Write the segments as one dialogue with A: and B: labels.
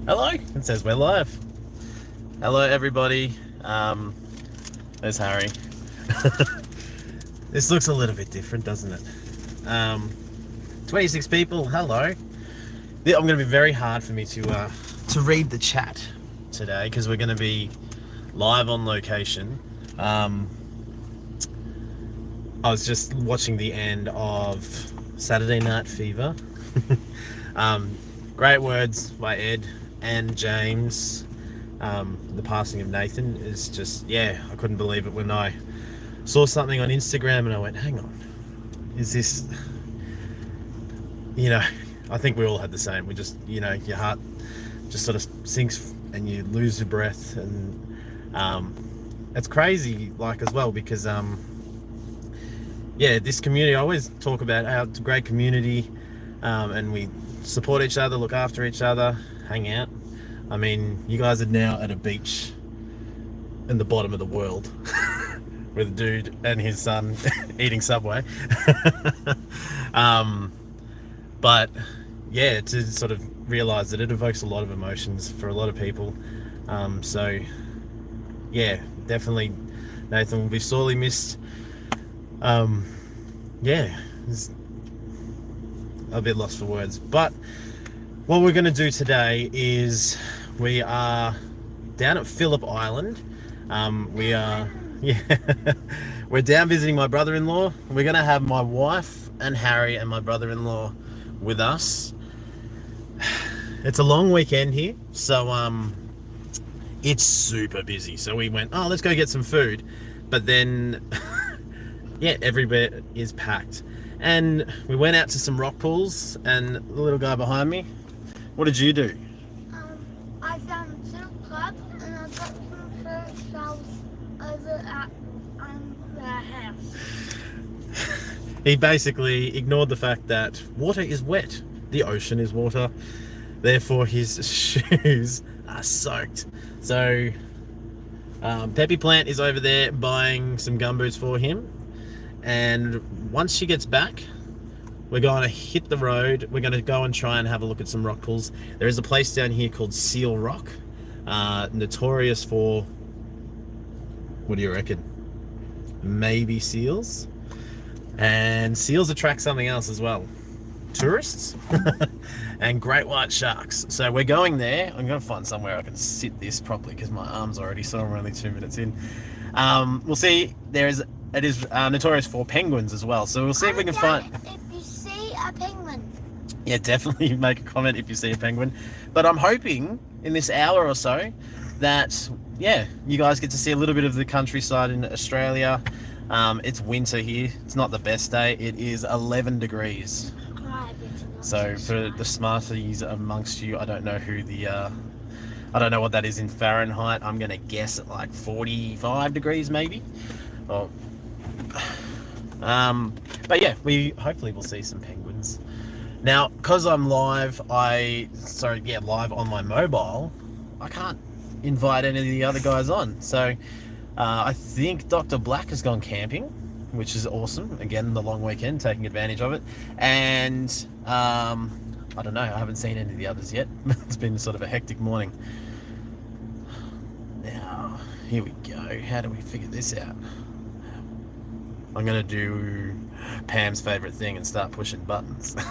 A: Hello, it says we're live. Hello everybody. There's Harry. This looks a little bit different, doesn't it? 26 people, hello. I'm going to be very hard for me to read the chat today because we're going to be live on location. I was just watching the end of Saturday Night Fever. Great words by Ed and James. The passing of Nathan is just, yeah, I couldn't believe it when I saw something on Instagram and I went, hang on, is this, I think we all had the same. We just, your heart just sort of sinks and you lose your breath. And it's crazy, like, as well, because, this community, I always talk about how it's a great community, and we support each other, look after each other, hang out. I mean, you guys are now at a beach in the bottom of the world with a dude and his son eating Subway. But yeah, to sort of realize that it evokes a lot of emotions for a lot of people. So yeah, definitely Nathan will be sorely missed. It's a bit lost for words, but what we're going to do today is we are down at Phillip Island. We're down visiting my brother-in-law. We're going to have my wife and Harry and my brother-in-law with us. It's a long weekend here, so it's super busy. So we went, let's go get some food, but then every bit is packed. And we went out to some rock pools, and the little guy behind me, what did you do?
B: I found two clubs and I got some first shells over at their house.
A: He basically ignored the fact that water is wet. The ocean is water. Therefore, his shoes are soaked. So, Peppy Plant is over there buying some gumboots for him. And once she gets back, we're going to hit the road. We're going to go and try and have a look at some rock pools. There is a place down here called Seal Rock, notorious for, what do you reckon? Maybe seals? And seals attract something else as well. Tourists and great white sharks. So we're going there. I'm going to find somewhere I can sit this properly because my arm's already sore. We're only 2 minutes in. We'll see. It is notorious for penguins as well. So we'll see if we can find...
B: If you see a penguin.
A: Yeah, definitely make a comment if you see a penguin. But I'm hoping in this hour or so that, you guys get to see a little bit of the countryside in Australia. It's winter here. It's not the best day. It is 11 degrees. So for the smarties amongst you, I don't know I don't know what that is in Fahrenheit. I'm going to guess at like 45 degrees maybe. Well, but yeah, we hopefully will see some penguins. Now, because I'm live, live on my mobile, I can't invite any of the other guys on. So I think Dr. Black has gone camping, which is awesome. Again, the long weekend, taking advantage of it. And I don't know, I haven't seen any of the others yet. It's been sort of a hectic morning. Now, here we go. How do we figure this out? I'm going to do Pam's favourite thing and start pushing buttons. Where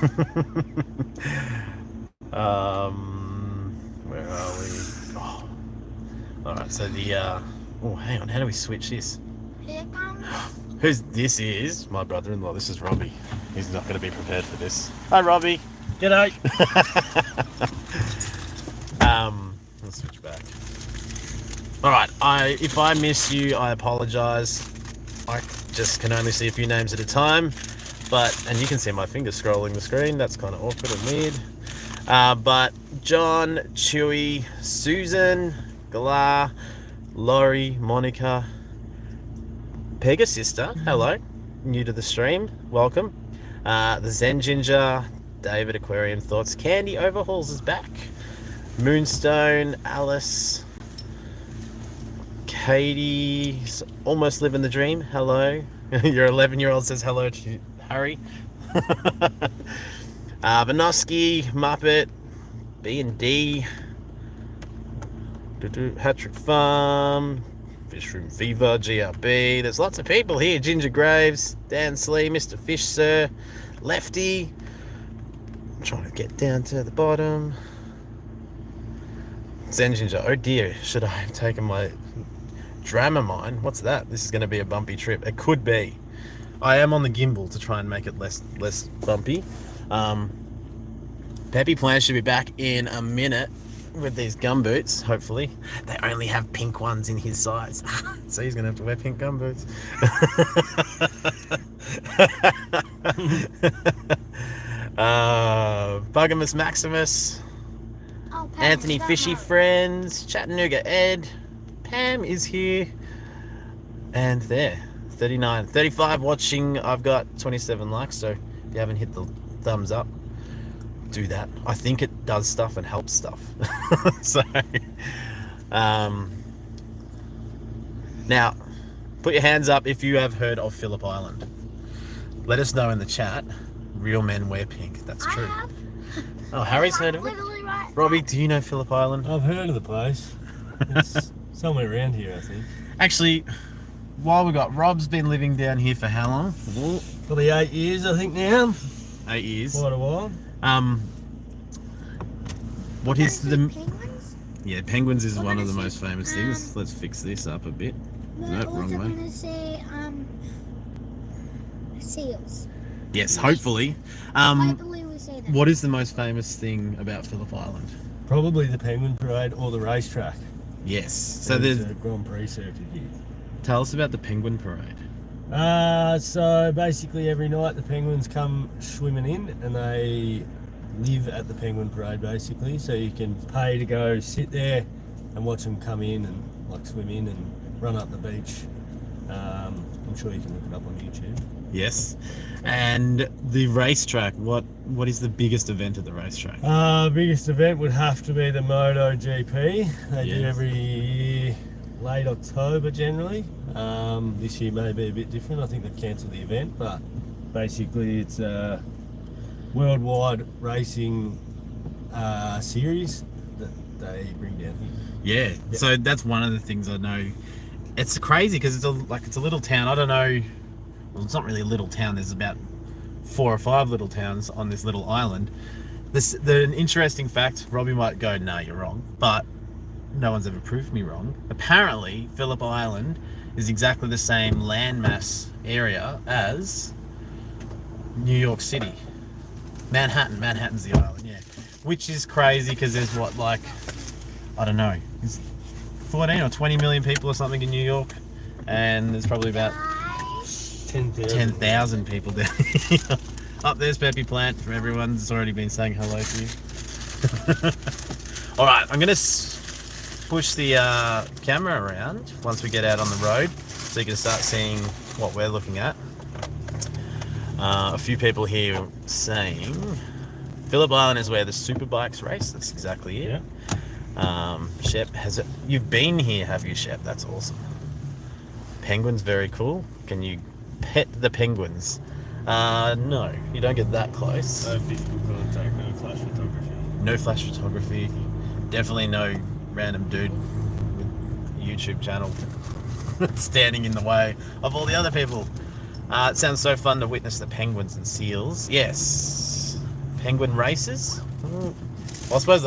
A: are we? Oh. Alright, so hang on, how do we switch this?
B: Here comes.
A: This is my brother-in-law. This is Robbie. He's not going to be prepared for this. Hi, Robbie. G'day. Let's switch back. Alright, if I miss you, I apologise. I just can only see a few names at a time, and you can see my fingers scrolling the screen. That's kind of awkward and weird. But John, Chewy, Susan, Galar, Laurie, Monica, Pega Sister, hello, new to the stream, welcome. The Zen Ginger, David Aquarium Thoughts, Candy Overhauls is back, Moonstone, Alice, Katie's almost living the dream. Hello. Your 11-year-old says hello to Harry. Vanoski, Muppet, B&D, Hattrick Farm, Fish Room Fever, GRB. There's lots of people here. Ginger Graves, Dan Slee, Mr. Fish Sir, Lefty. I'm trying to get down to the bottom. Zen Ginger, oh dear, should I have taken my Dramamine? What's that? This is going to be a bumpy trip. It could be. I am on the gimbal to try and make it less bumpy. Peppy Plant should be back in a minute with these gumboots, hopefully. They only have pink ones in his size. So he's going to have to wear pink gumboots. Bugamus Maximus.
B: Oh, Pam,
A: Anthony
B: don't
A: Fishy
B: know.
A: Friends, Chattanooga Ed, Pam is here, and there, 39, 35 watching. I've got 27 likes, so if you haven't hit the thumbs up, do that. I think it does stuff and helps stuff. So, now, put your hands up if you have heard of Phillip Island. Let us know in the chat. Real men wear pink. That's
B: I
A: true.
B: have.
A: Oh, Harry's heard of it.
B: Literally right.
A: Robbie, do you know Phillip Island?
C: I've heard of the place. It's somewhere around here, I think.
A: Actually, while we got Rob's been living down here for how long?
C: Probably 8 years, I think now.
A: 8 years.
C: Quite a while.
A: What is the?
B: Penguins?
A: Yeah, penguins is
B: We're
A: one of the
B: gonna
A: most
B: see,
A: famous things. Let's fix this up a bit.
B: We're
A: Nope,
B: also
A: wrong way.
B: gonna say seals.
A: Yes, hopefully.
B: Hopefully we say that.
A: What is the most famous thing about Phillip Island?
C: Probably the Penguin Parade or the racetrack.
A: Yes. So
C: There's
A: there's.
C: a Grand Prix circuit here.
A: Tell us about the Penguin Parade.
C: So basically every night the penguins come swimming in and they live at the Penguin Parade basically. So you can pay to go sit there and watch them come in and like swim in and run up the beach. I'm sure you can look it up on YouTube.
A: Yes. And the racetrack. What is the biggest event at the racetrack?
C: Biggest event would have to be the MotoGP. They do
A: Yes.
C: every year, late October generally. This year may be a bit different. I think they've cancelled the event, but basically it's a worldwide racing series that they bring down here.
A: Yeah. So that's one of the things I know. It's crazy because it's a little town. I don't know. Well, it's not really a little town. There's about 4 or 5 little towns on this little island. An interesting fact. Robbie might go, "No, you're wrong," but no one's ever proved me wrong. Apparently, Phillip Island is exactly the same landmass area as New York City. Manhattan's the island, yeah. Which is crazy because there's I don't know, there's 14 or 20 million people or something in New York, and there's probably about 10,000 people down here. Up there's Peppy Plant for everyone that's already been saying hello to you. All right, I'm gonna push the camera around once we get out on the road so you can start seeing what we're looking at. A few people here saying Phillip Island is where the superbikes race. That's exactly it. Shep, you've been here, have you, Shep? That's awesome. Penguins, very cool. Can you pet the penguins? No, you don't get that close.
C: No physical contact, no flash photography.
A: No flash photography. Definitely no random dude with YouTube channel standing in the way of all the other people. It sounds so fun to witness the penguins and seals. Yes. Penguin races? Well, I suppose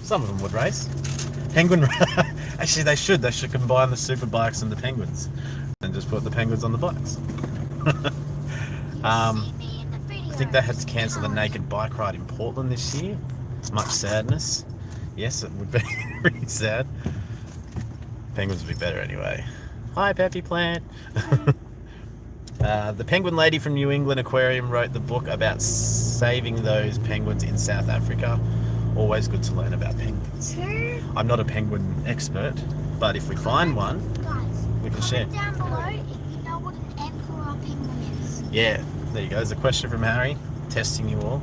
A: some of them would race. Actually, they should. They should combine the super bikes and the penguins and just put the penguins on the bikes. I think they had to cancel the naked bike ride in Portland this year. It's much sadness. Yes, it would be really sad. Penguins would be better anyway. Hi, Peppy Plant. The penguin lady from New England Aquarium wrote the book about saving those penguins in South Africa. Always good to learn about penguins. I'm not a penguin expert, but if we find one,
B: Guys,
A: we can share.
B: comment down below if you know what an emperor penguin is.
A: Yeah, there you go. There's a question from Harry, testing you all.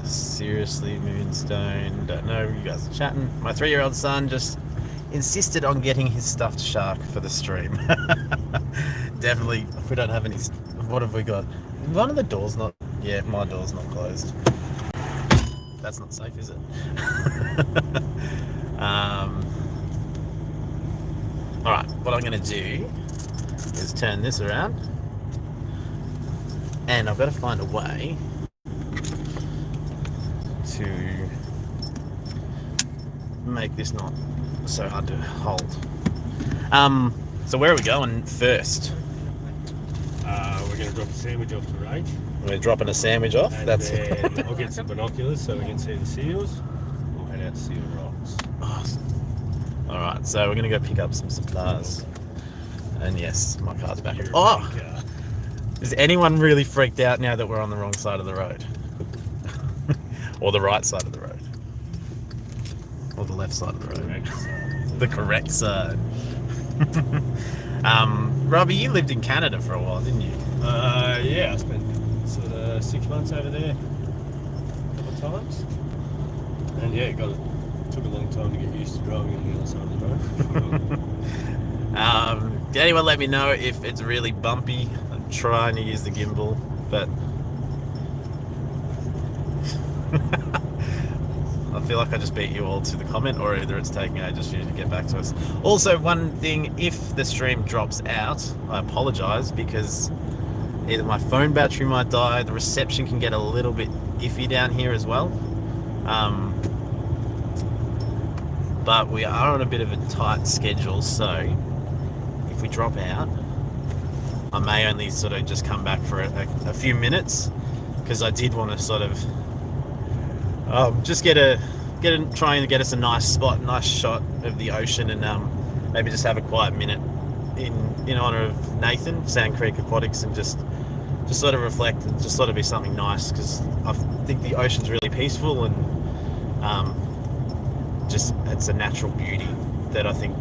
A: Seriously, Moonstone, don't know, you guys are chatting. My 3-year-old son just insisted on getting his stuffed shark for the stream. Definitely, if we don't have any, what have we got? One of the doors not, yeah, my door's not closed. That's not safe, is it? All right, what I'm going to do is turn this around, and I've got to find a way to make this not so hard to hold. So where are we going first?
C: We're going to drop a sandwich off the range.
A: We're dropping a sandwich off.
C: And
A: That's
C: then I'll get some binoculars so we can see the seals. We'll head out to Seal Rocks.
A: awesome. All right, so we're going to go pick up some supplies. And yes, my car's back. Oh, is anyone really freaked out now that we're on the wrong side of the road? Or the right side of the road? Or the left side of the road? The correct side. Robbie, you lived in Canada for a while, didn't you?
C: Yeah, I spent sort of 6 months over there a couple of times. And yeah, took a long time to get used to driving on the other side of the road.
A: Did anyone let me know if it's really bumpy? I'm trying to use the gimbal, but I feel like I just beat you all to the comment, or either it's taking ages for you to get back to us. Also, one thing, if the stream drops out, I apologize, because either my phone battery might die, the reception can get a little bit iffy down here as well. But we are on a bit of a tight schedule, so if we drop out, I may only sort of just come back for a few minutes, because I did want to sort of just try and get us a nice spot, nice shot of the ocean, and maybe just have a quiet minute in honor of Nathan, Sand Creek Aquatics, and just sort of reflect and just sort of be something nice, because I think the ocean's really peaceful, and just it's a natural beauty that I think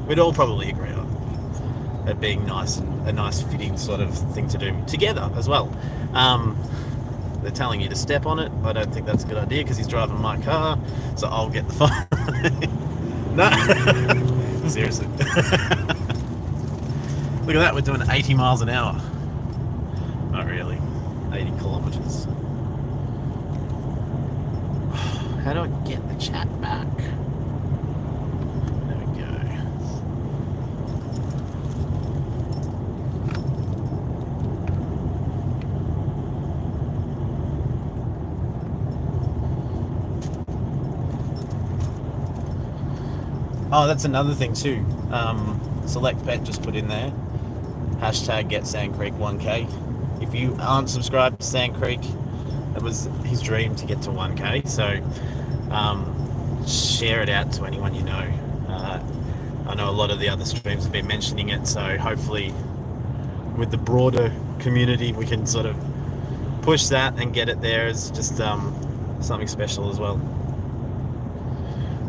A: we'd all probably agree on, it being nice and a nice fitting sort of thing to do together as well. They're telling you to step on it. I don't think that's a good idea, because he's driving my car, so I'll get the phone. No, seriously. Look at that, we're doing 80 miles an hour. Not really, 80 kilometers. How do I get the chat back? There we go. Oh, that's another thing too. Select Pet just put in there, hashtag get Sand Creek 1K. If you aren't subscribed to Sand Creek, it was his dream to get to 1K, so share it out to anyone you know. I know a lot of the other streams have been mentioning it, so hopefully with the broader community we can sort of push that and get it there as just something special as well.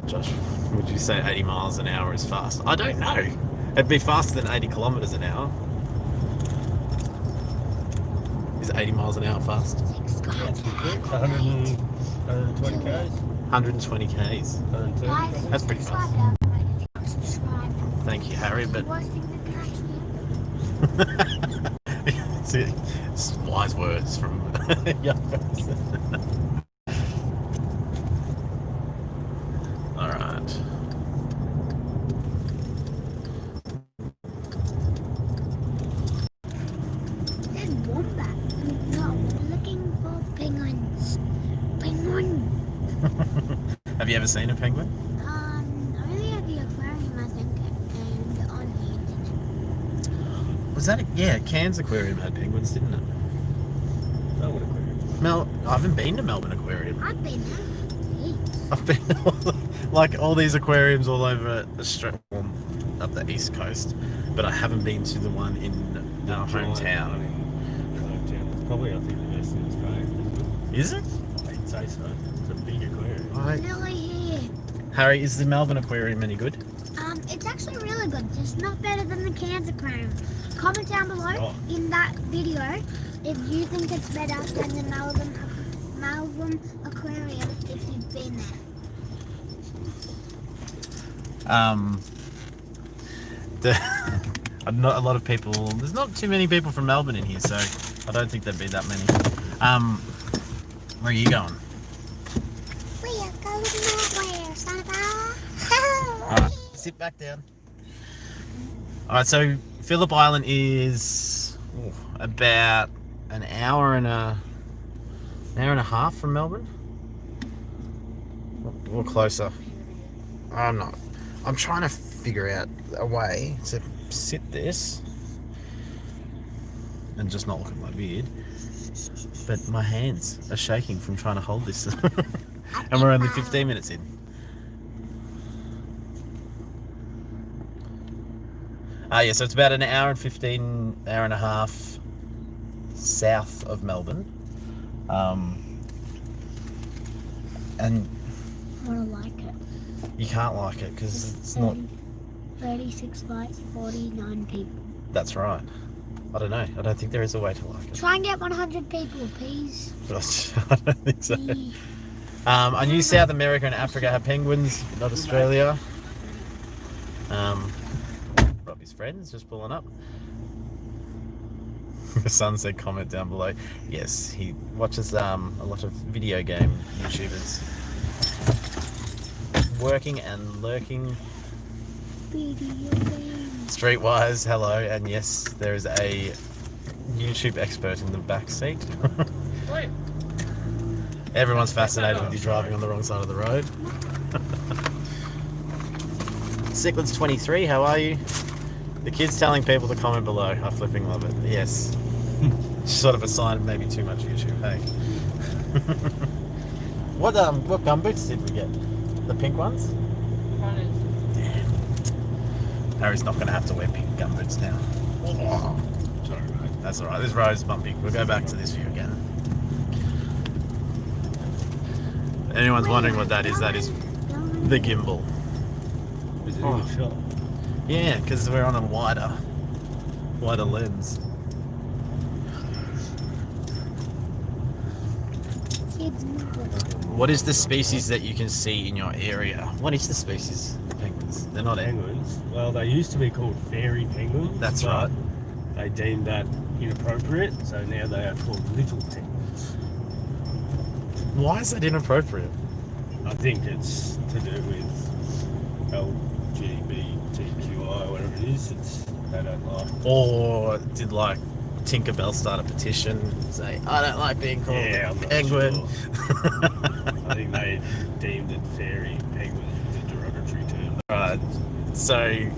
A: Josh, would you say 80 miles an hour is fast? I don't know. It'd be faster than 80 kilometers an hour. Is 80 miles an hour fast?
C: Yeah, it's pretty quick. 120 k's.
A: 120 k's.
C: 130.
A: That's pretty fast. Thank you, Harry, but it's wise words from a young person. All right.
B: There's wombat. No, we're looking for penguins. Penguin.
A: Have you ever seen a penguin?
B: Only at the aquarium, I think, and on the internet.
A: Was that Cairns Aquarium had penguins, didn't it?
C: Melbourne Aquarium.
A: I haven't been to Melbourne Aquarium.
B: I've been there.
A: I've been like all these aquariums all over Australia, up the east coast, but I haven't been to the one in our hometown.
C: It's probably, I think, the best in Australia.
A: Is it?
C: I'd say so. It's a big aquarium.
B: Really here.
A: Harry, is the Melbourne Aquarium any good?
B: It's actually really good, just not better than the Cairns Aquarium. Comment down below
C: Oh.
B: in that video if you think it's better than the Melbourne Aquarium if you've been there.
A: Not a lot of people. There's not too many people from Melbourne in here, so I don't think there'd be that many. Where are you going?
B: We are going nowhere, Santa.
A: Alright, sit back down. Alright, so Phillip Island is about an hour and a half from Melbourne. Or closer. I'm trying to figure out a way to sit this and just not look at my beard. But my hands are shaking from trying to hold this. And we're only 15 minutes in. Yeah, so it's about an hour and 15, hour and a half south of Melbourne. And
B: I don't like it.
A: you can't like it because it's not...
B: 36 likes, 49 people.
A: That's right. I don't know. I don't think there is a way to like it.
B: Try and get 100 people, please.
A: I don't think so.
B: Please.
A: I knew South America and Africa have penguins, not Australia. Robbie's friends just pulling up. The Sunset comment down below. Yes, he watches a lot of video game YouTubers. Working and lurking.
B: Video games.
A: Streetwise, hello, and yes, there is a YouTube expert in the back seat. Everyone's fascinated with you driving on the wrong side of the road. Cichlids 23, how are you? The kids telling people to comment below. I flipping love it. Yes. Sort of a sign of maybe too much YouTube, hey. What gumboots did we get? The pink ones? Damn. Harry's not going to have to wear pink gumboots now.
C: Sorry, mate.
A: That's alright, this road's bumpy. We'll go back to this view again. Anyone's wondering what that is the gimbal.
C: Is it in the shop?
A: Yeah, because we're on a wider lens. What is the species that you can see in your area? What is the species of penguins? They're not
C: Penguins. Well, they used to be called fairy penguins.
A: That's
C: but
A: right.
C: They deemed that inappropriate, so now they are called little penguins.
A: Why is that inappropriate?
C: I think it's to do with LGBTQI, whatever it is. They don't like.
A: Or did like Tinkerbell start a petition, say, I don't like being called
C: Yeah, I'm
A: a
C: not
A: penguin.
C: sure. I think they deemed it fairy penguin was a derogatory term.
A: Right. So,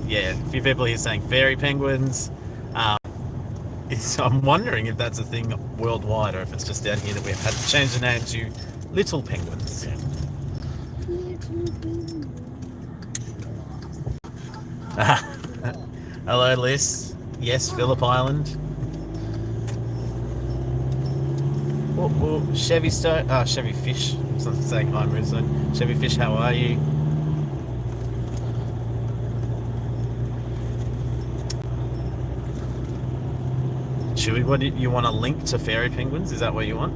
A: yeah, a few people here saying fairy penguins. I'm wondering if that's a thing worldwide or if it's just down here that we've had to change the name to little penguins. Hello, Liz. Yes, Phillip Island. Chevy Chevy Fish. Someone's saying hi, Moonstone. Chevy Fish, how are you? Should we? What do you want? A link to fairy penguins? Is that what you want?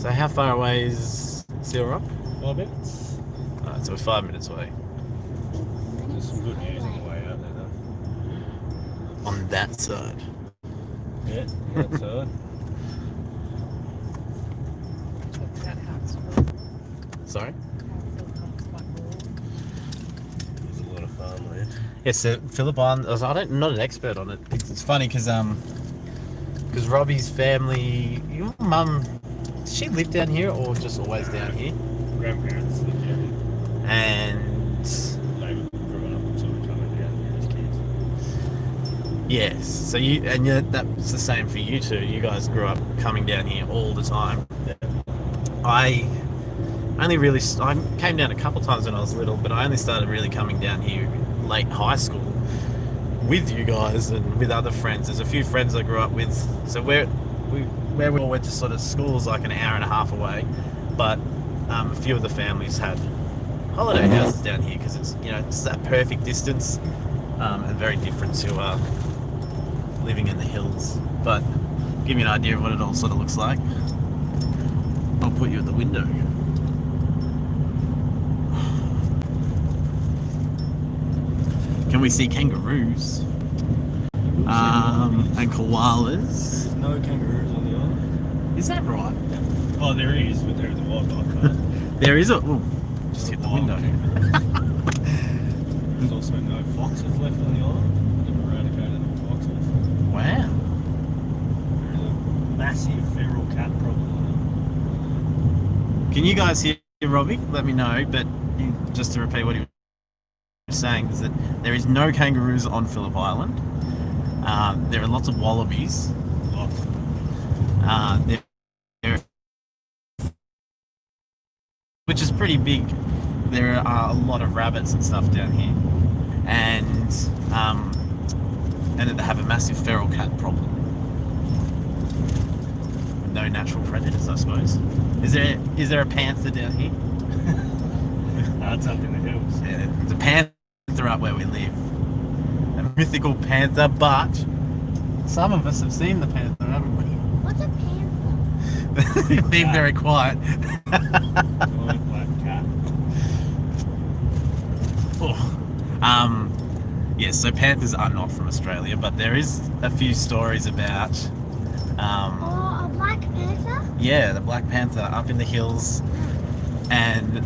A: So how far away is Seal Rock?
C: 5 minutes.
A: Alright, so we're 5 minutes away.
C: There's some good news on the way out there, though.
A: On that side.
C: Yeah, that's all right.
A: Sorry?
C: There's a lot of farmland.
A: Yes, so Phillip Island. I'm not an expert on it. It's funny because Robbie's family, your mum, did she live down here or just always down here?
C: Grandparents lived down
A: And
C: here. They grew up sort of coming down here as kids.
A: yes, so that's the same for you two. You guys grew up coming down here all the time. I came down a couple times when I was little, but I only started really coming down here late high school with you guys and with other friends. There's a few friends I grew up with, so where we all went to sort of schools like an hour and a half away, but a few of the families had holiday houses down here because it's that perfect distance and very different to living in the hills. But give you an idea of what it all sort of looks like. I'll put you at the window. Can we see kangaroos? And koalas.
C: There's no kangaroos on the island.
A: Is that right?
C: Oh, there is, but there is a wildlife park.
A: There is a. Ooh, just hit the window.
C: There's also no foxes left on the island. They've eradicated the foxes.
A: Wow.
C: There's a massive feral cat problem.
A: Can you guys hear Robbie? Let me know. But just to repeat what he was saying is that there is no kangaroos on Phillip Island. There are lots of wallabies.
C: Lots.
A: Which is pretty big. There are a lot of rabbits and stuff down here, and they have a massive feral cat problem. No natural predators, I suppose. Is there a panther down here?
C: That's up in the hills.
A: Yeah, there's a panther up where we live. A mythical panther, but some of us have seen the panther, haven't we?
B: What's a panther?
A: You've been very quiet.
C: Giant black cat.
A: Yes, so panthers are not from Australia, but there is a few stories about
B: Oh, a black panther?
A: yeah, the black panther up in the hills. And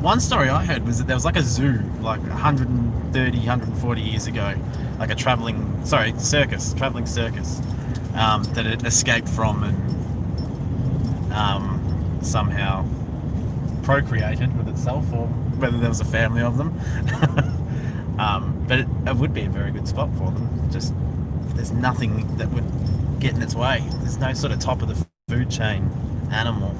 A: one story I heard was that there was like a zoo like 130, 140 years ago, like a traveling circus that it escaped from and somehow procreated with itself, or whether there was a family of them. But it would be a very good spot for them. Just there's nothing that would get in its way. There's no sort of top of the food chain animal.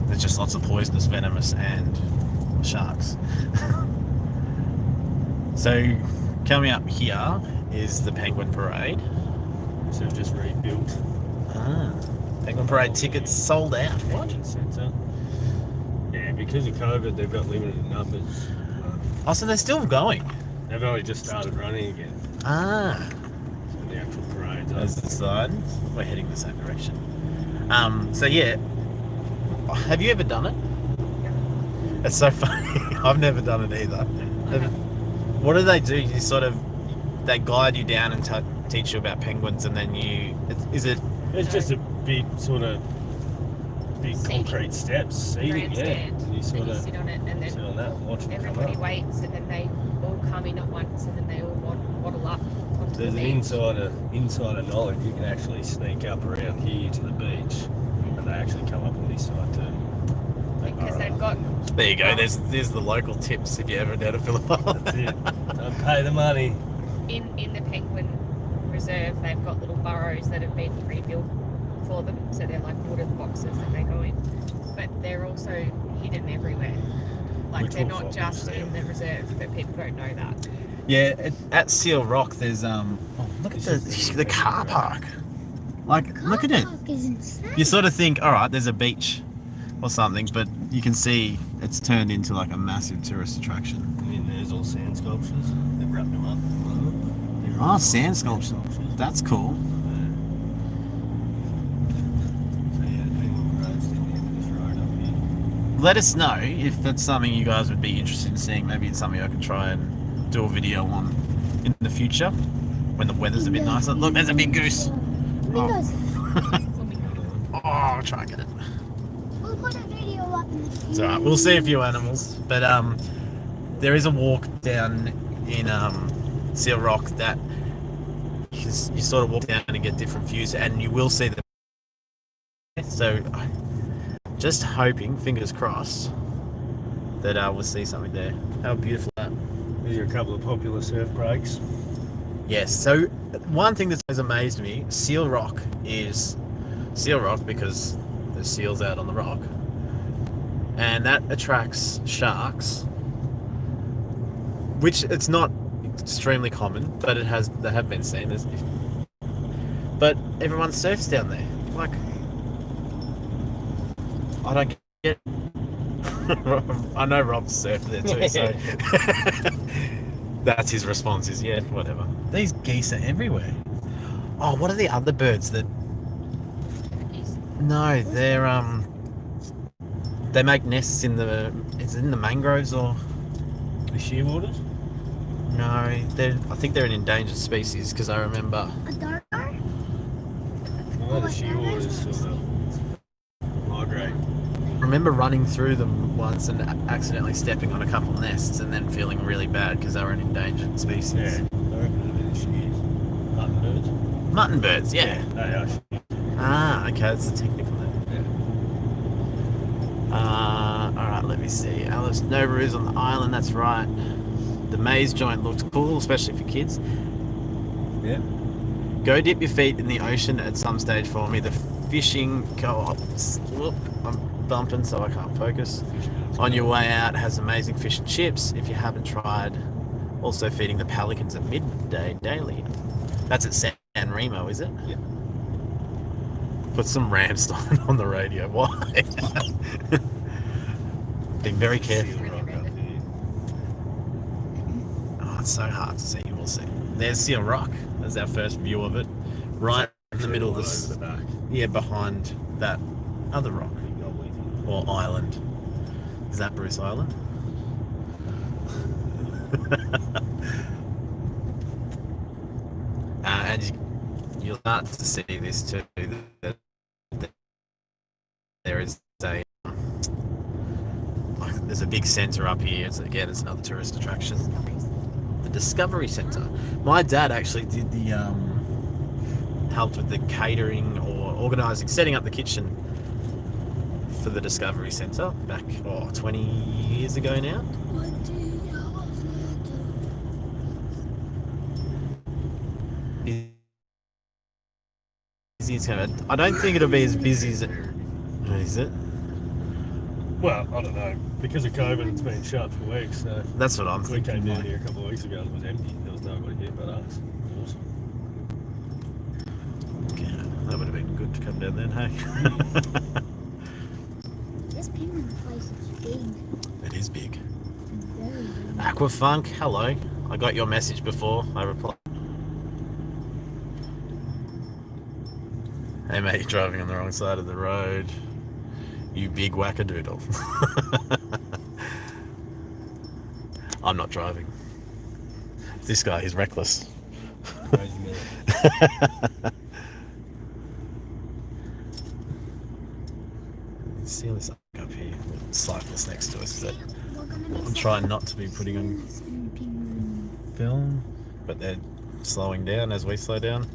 A: There's just lots of poisonous, venomous, and sharks. So coming up here is the Penguin Parade.
C: So just rebuilt.
A: Penguin Parade tickets sold out. What?
C: Convention centre. Yeah, because of COVID, they've got limited numbers.
A: Oh, so they're still going.
C: They've only just started running again.
A: Ah.
C: So the actual parade.
A: There's the side. We're heading the same direction. So yeah, have you ever done it? It's so funny. I've never done it either. What do they do? You sort of they guide you down and teach you about penguins, and then is it?
C: It's just a big sort of big
D: Seating.
C: concrete steps, seating, yeah.
D: Grandstand.
C: You sort
D: and you
C: of
D: sit on it, and
C: sit
D: then
C: on that, and watch them come
D: everybody
C: up.
D: waits, and then they all come in at once, and then they all waddle up onto
C: There's
D: the
C: an
D: beach.
C: insider knowledge. You can actually sneak up around here to the beach, and they actually come up on this side too.
D: Because they've got
A: There you go. There's the local tips if you ever down to Phillip Island.
C: That's it. Don't pay the money.
D: in the penguin reserve, they've got little burrows that have been pre-built for them, so they're like wooden boxes that they go in, but they're also hidden everywhere. Like
C: Which
D: they're
C: will
D: not
C: fall
D: just
C: down.
D: in the reserve, but people don't know that.
A: Yeah, at Seal Rock, there's look at the car park. Like, look at it.
B: Park is insane.
A: You sort of think, all right, there's a beach or something, but you can see it's turned into like a massive tourist attraction.
C: And then there's all sand sculptures. They've wrapped them up. They're
A: Oh,
C: all
A: sand sculptures. That's cool.
C: So yeah, the Penguin Parade's still the end of this road up here.
A: Let us know if that's something you guys would be interested in seeing. Maybe it's something I could try and do a video on in the future when the weather's a bit nicer. Look, there's a big goose.
B: Flamingos.
A: Oh, I'll try and get it.
B: We'll put a video up in the
A: It's alright, we'll see a few animals. But there is a walk down in Seal Rock that you sort of walk down and get different views, and you will see the. So, just hoping, fingers crossed, that we'll see something there. How beautiful that.
C: These are a couple of popular surf breaks.
A: Yes, so one thing that's always amazed me, Seal Rock is Seal Rock because there's seals out on the rock. And that attracts sharks, which it's not extremely common, but they have been seen. But everyone surfs down there. Like, I don't get I know Rob's surfed there too, so that's his response is, yeah, whatever. These geese are everywhere. Oh, what are the other birds that... No, they're, they make nests in the... Is it in the mangroves or...
C: The shearwaters?
A: No, I think they're an endangered species because I remember.
B: A dark?
C: Well, the shearwaters sort of migrate.
A: Remember running through them once and accidentally stepping on a couple nests and then feeling really bad because they were an endangered species.
C: Yeah, I reckon they're the shears. Mutton birds.
A: Mutton birds, yeah.
C: They are shears.
A: Ah, okay, that's the technical name.
C: Yeah.
A: Alright, let me see. Alice Nova is on the island, that's right. The maze joint looked cool, especially for kids.
C: Yeah.
A: Go dip your feet in the ocean at some stage for me. The fishing co-ops. Whoop, I'm bumping so I can't focus. On your way out has amazing fish and chips if you haven't tried. Also feeding the pelicans at midday daily. That's at San Remo, is it?
C: Yeah.
A: Put some Ramstein on the radio. Why? Be very careful.
C: Seal rock up there.
A: Oh, it's so hard to see. We'll see. There's Seal Rock. There's our first view of it. Right in the middle of
C: Over
A: this.
C: the back.
A: Yeah, behind that other rock or island. Is that Bruce Island? And you'll start to see this too. That there is there's a big centre up here. It's another tourist attraction. The Discovery Centre. My dad actually did the helped with the catering or organising, setting up the kitchen for the Discovery Centre back 20 years ago now. Busy as ever. I don't think it'll be as busy as it is. It?
C: Well, I don't know. Because of COVID, it's been shut for weeks. So
A: That's what I'm
C: we
A: thinking.
C: came down here a couple of weeks ago and it was empty. There was nobody here but us. It was awesome.
A: Yeah, that would have been good to come down then, hey?
B: This penguin place is big.
A: It is big.
B: Very big.
A: Aquafunk, hello. I got your message before I replied. Hey mate, you're driving on the wrong side of the road. You big wackadoodle. I'm not driving. It's this guy, he's reckless.
C: Crazy man.
A: See this up here, cyclist next to us that
B: We're gonna be
A: I'm trying not to be putting on
B: penguin.
A: film, but they're slowing down as we slow down.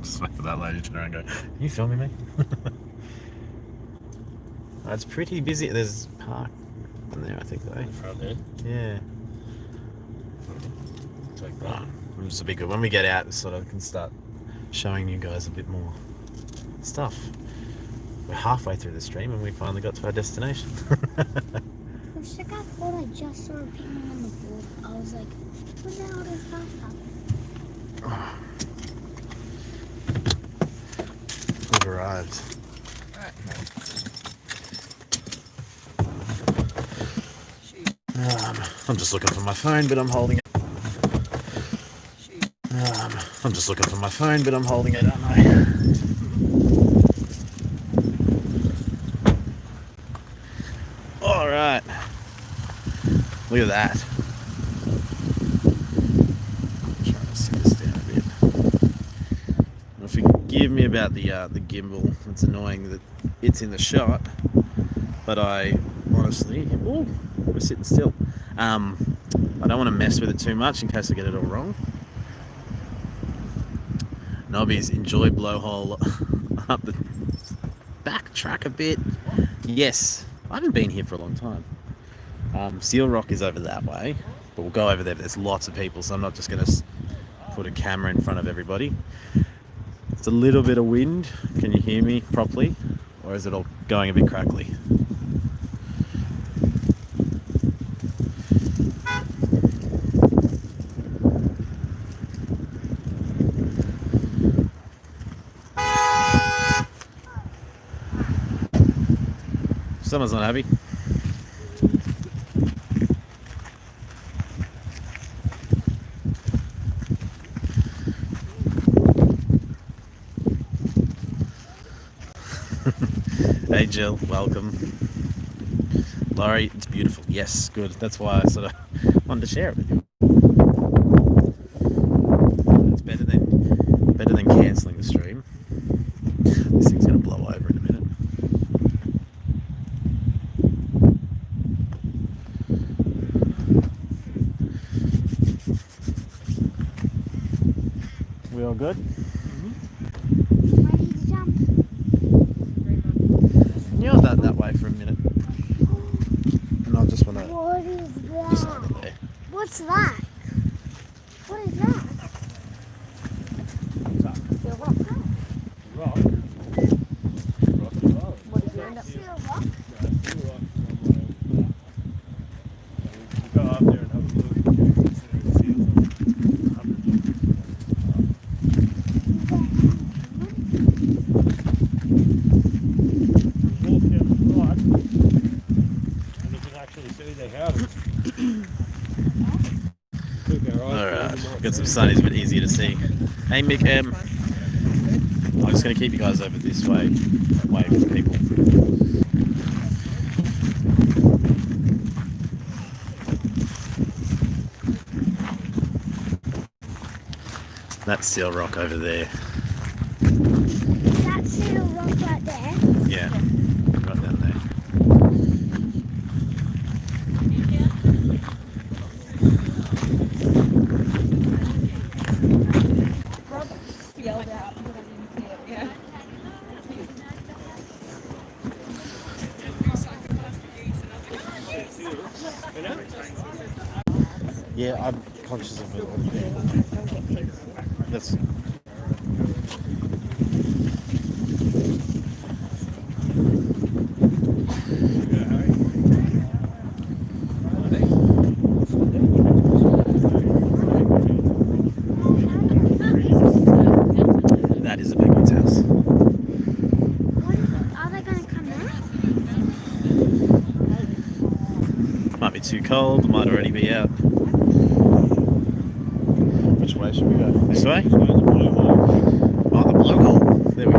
A: Just wait for that lady to turn around and go, are you filming me? It's pretty busy. There's a park in there, I think, though.
C: In the front there.
A: Yeah.
C: Take that.
A: It's a bit good. When we get out, we sort of can start showing you guys a bit more stuff. We're halfway through the stream and we finally got to our destination.
B: For a second, I thought I just saw a penguin on the board. I was like, what the hell does that happen?
A: We've arrived. I'm just looking for my phone, but I'm holding it. I'm just looking for my phone, but I'm holding it, aren't I? All right. Look at that. I'm trying to sit this down a bit. Now, forgive me about the gimbal. It's annoying that it's in the shot, but I honestly, oh, we're sitting still. I don't want to mess with it too much in case I get it all wrong. Nobbies, enjoy Blowhole up the backtrack a bit. Yes, I haven't been here for a long time. Seal Rock is over that way, but we'll go over there. There's lots of people, so I'm not just going to put a camera in front of everybody. It's a little bit of wind. Can you hear me properly? Or is it all going a bit crackly? Someone's not happy. Hey Jill, welcome. Laurie, it's beautiful. Yes, good. That's why I sort of wanted to share it with you. It's better than cancelling the stream. This thing's gonna blow over in a minute. We all good?
B: Ready to jump?
A: You're that way for a minute. And I just want to
B: What is
A: just
B: that?
A: under there.
B: What's that? What is that? Silver.
C: Rock.
B: What is that? Silver.
C: Go up there and have a look. Consider the seals. Hundreds of them. Walk down the right, and you can actually see their houses. Took our eyes
A: Alright,
C: down the
A: got some sun, it's a bit easier to see. Hey Mick, I'm just going to keep you guys over this way, away from people. That's Seal Rock over there.
B: That silver rock right there.
A: Yeah, right down there.
D: Yelled out, but I didn't see it. Yeah.
A: Yeah, I'm conscious of it. That's that is a penguin's house.
B: Are they going to come out?
A: Might be too cold, might already be out. Which way should we go? This way? Oh, the blowhole. There we go.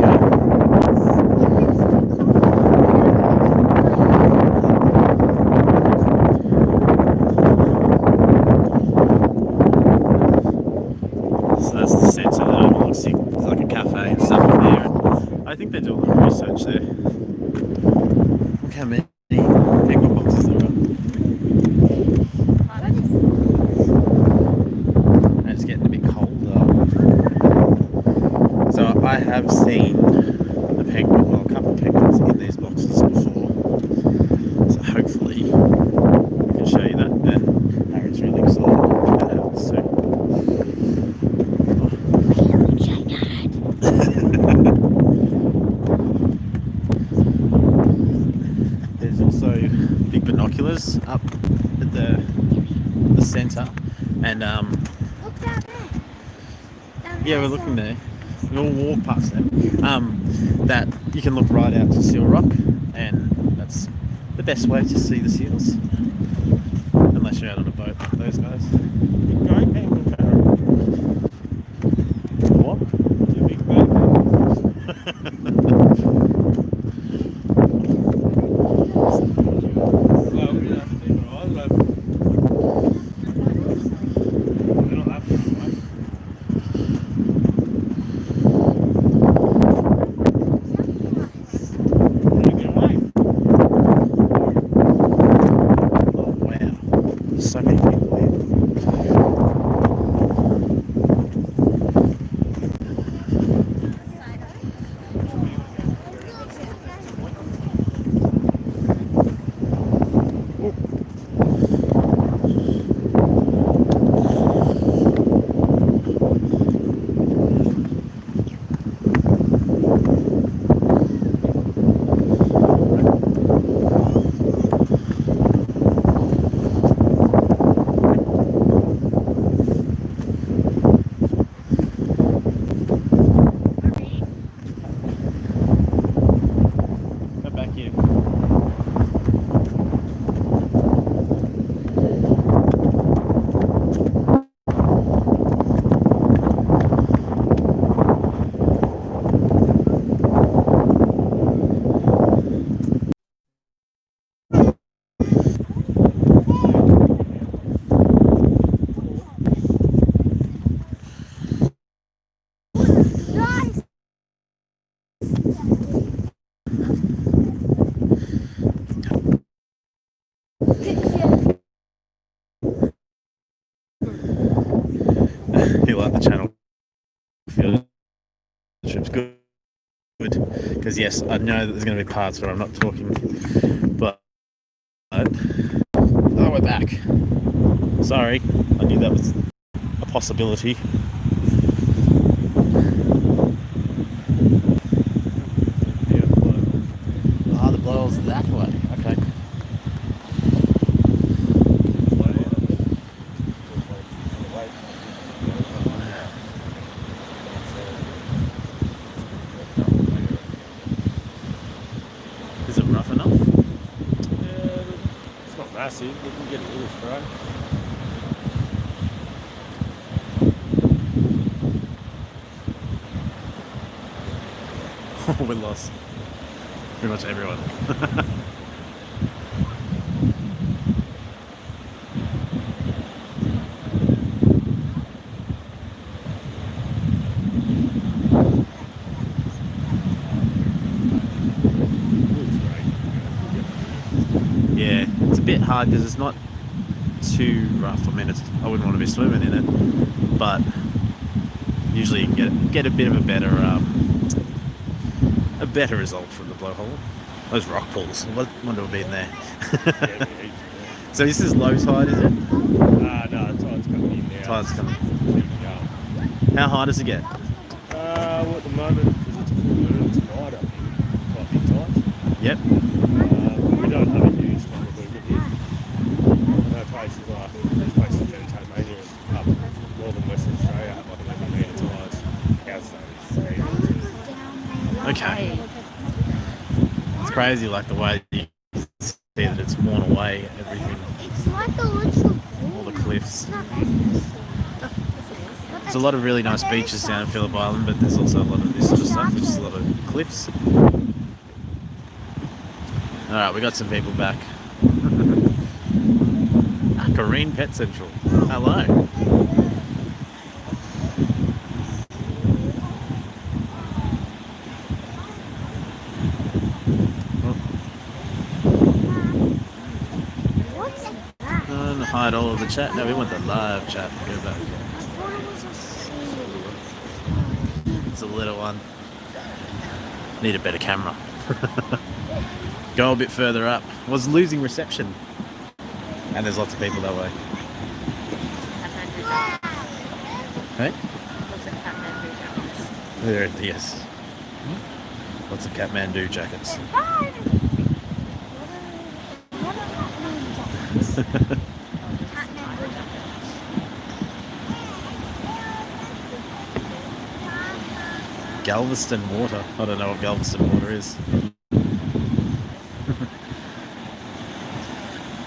A: So that's the centre that overlooks it. There's like a cafe and stuff in there. I think they do a lot of research there. Look how many penguin boxes there are. And it's getting a bit colder. So I have seen a penguin, well, a couple of penguins in these boxes before. So hopefully I can show you that. And Aaron's really excited about that soon. There's also big binoculars up at the centre, and
B: Look down there.
A: yeah, we're looking there. We'll walk past them. That you can look right out to Seal Rock, and that's the best way to see the seals, unless you're out on a boat like those guys.
C: Great penguin carrot.
A: What?
C: You big great penguins. Well, we don't have to keep our eyes open. They're not that far away. Wanna get away?
A: Oh wow, so many people here. because yes, I know that there's going to be parts where I'm not talking, but oh, we're back. Sorry, I knew that was a possibility. Ah, the blow's that way. Okay. Is it rough enough?
C: Yeah, it's not massive. We can get a little spray.
A: We lost pretty much everyone. Yeah, it's a bit hard because it's not too rough. I mean, I wouldn't want to be swimming in it, but usually you can get a bit of a better result from the blowhole. Those rock pools, what wonder what been there. So this is low tide, is it?
C: No, tide's coming in now.
A: Tide's coming.
C: Yeah.
A: How high does it get?
C: Well, at the moment, because it's a full moon tonight, I think quite big tides.
A: Yep.
C: We don't have a huge number of movement here. I know places like there's places in Tasmania and up northern Western Australia have like 11 metre tides. Ours don't.
A: Okay. It's crazy, like the way you can see that it's worn away, everything,
B: It's like a little
A: all the cliffs. There's a lot of really nice beaches down in Phillip Island, but there's also a lot of this sort of stuff, which is a lot of cliffs. Alright, we got some people back. Corrine Pet Central. Hello.
B: What's that?
A: And hide all of the chat. No, we want the live chat. Go back.
B: I thought it was a seal.
A: It's a little one. Need a better camera. Go a bit further up. Was losing reception. And there's lots of people that way. Hey?
D: Lots of Kathmandu jackets.
A: There, yes. Lots of Kathmandu jackets.
B: What are Kathmandu jackets?
A: Galveston water. I don't know what Galveston water is.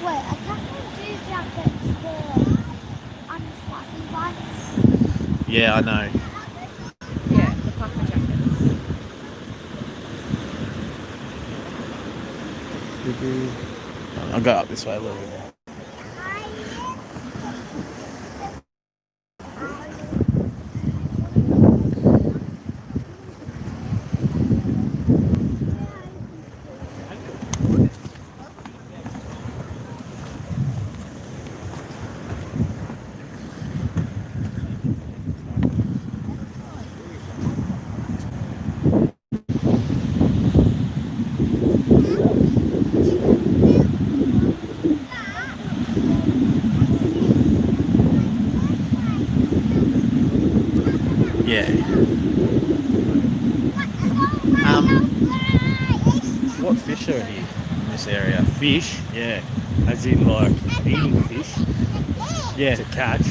B: Wait, a Kathmandu jacket's the unfluffy ones?
A: Yeah, I know.
D: Yeah, the puffer jackets.
A: I'll go up this way a little bit more. Yeah. What fish are here in this area? Fish? Yeah.
C: As in like eating fish
A: Yeah.
C: to catch.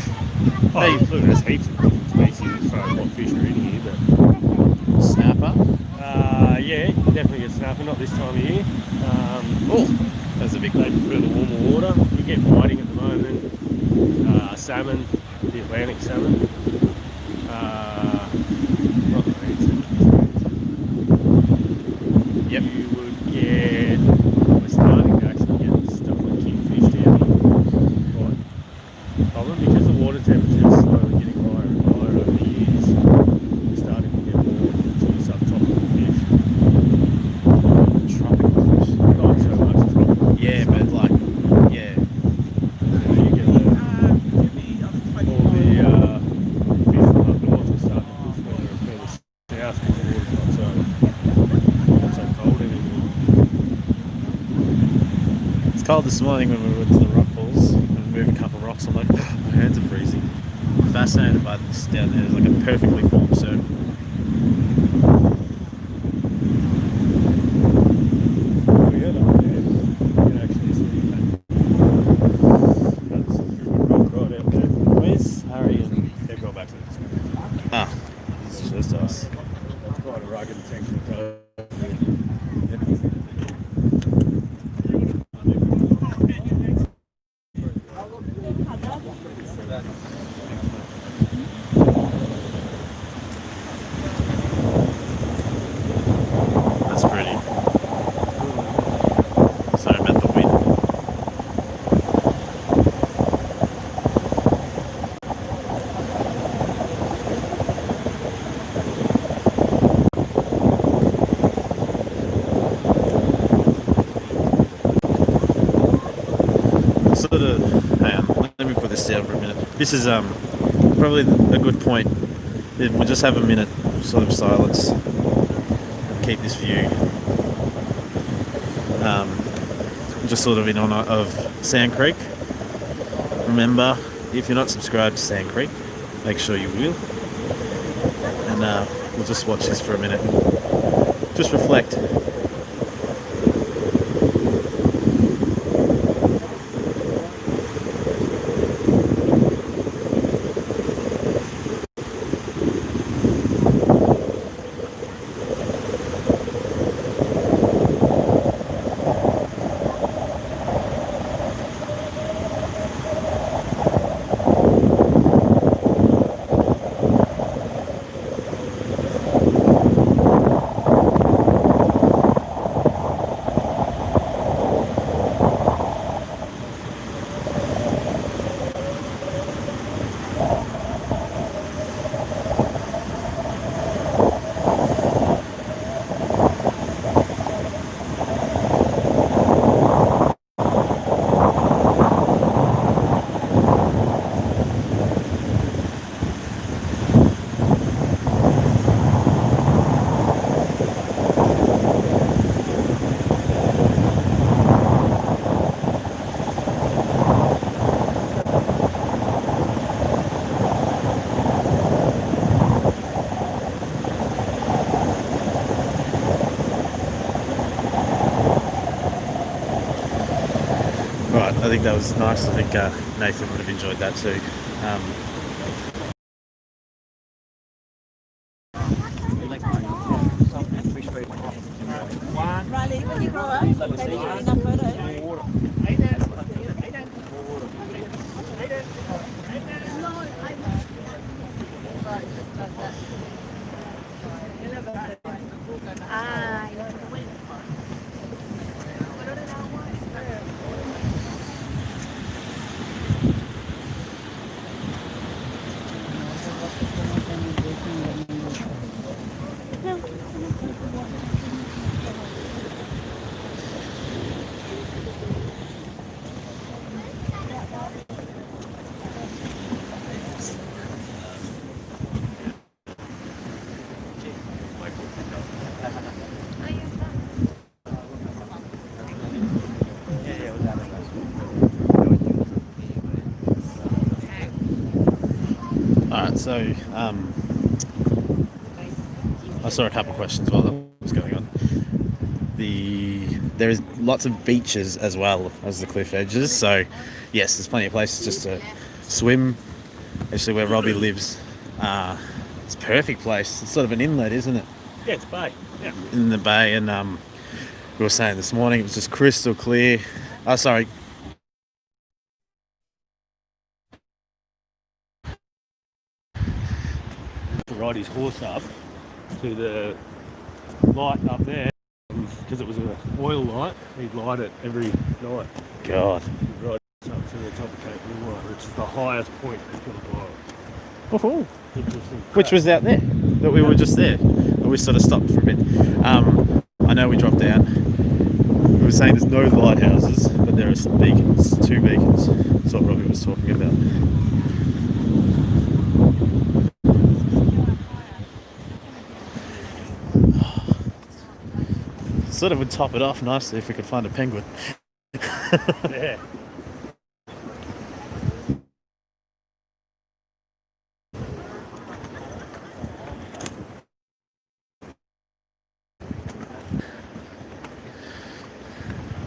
C: Oh,
A: Hey.
C: look, there's heaps of different species from what fish are in here, but
A: Snapper?
C: yeah, definitely get snapper, not this time of year.
A: Oh, that's a big
C: They
A: one.
C: prefer the warmer water. You get whiting at the moment, salmon, the Atlantic salmon. Not the Atlantic.
A: Yep.
C: You would get, we're starting to actually get stuff like kingfish down here. Quite common because the water temperature is slowly getting higher and higher over the years. We're starting to get more sort of subtropical fish.
A: Tropical fish.
C: Not so much tropical.
A: Yeah, but like, yeah.
C: You get all the fish from up north will start to push further and further south because the water's not so
A: cold this morning when we went to the rock pools and moved a couple of rocks. I'm like, my hands are freezing. I'm fascinated by this down there. There's like a perfectly formed circle.
C: If we get up there, you can actually see that's a good rock right out there. Where's Harry and they've gone back to this?
A: Ah, this is just us.
C: It's quite a rugged section of road.
A: That's pretty. Sorry about the wind. Sort of, hang on, let me put this down for a minute. This is probably a good point. We'll just have a minute sort of silence and keep this view. Just sort of in honour of Sand Creek. Remember, if you're not subscribed to Sand Creek, make sure you will. And we'll just watch this for a minute. Just reflect. Right, I think that was nice. I think Nathan would have enjoyed that too.
E: Riley, when you grow up, maybe you'll get enough photos. Ah,
A: Alright, so I saw a couple of questions while that was going on. There is lots of beaches as well as the cliff edges, so yes, there's plenty of places just to swim. Actually, where Robbie lives, it's a perfect place. It's sort of an inlet, isn't it?
C: Yeah, it's a bay. Yeah.
A: In the bay, and we were saying this morning it was just crystal clear. Oh, sorry.
C: To ride his horse up to the light up there because it was an oil light. He'd light it every night.
A: God.
C: He'd ride up to the top of Cape Moonlight, which is the highest point in Phillip
A: Oh,
C: Interesting.
A: which was out there that we were just there. We sort of stopped for a bit. I know we dropped out. We were saying there's no lighthouses, but there are some beacons, 2 beacons. That's what Robbie was talking about. Sort of would top it off nicely if we could find a penguin.
C: Yeah.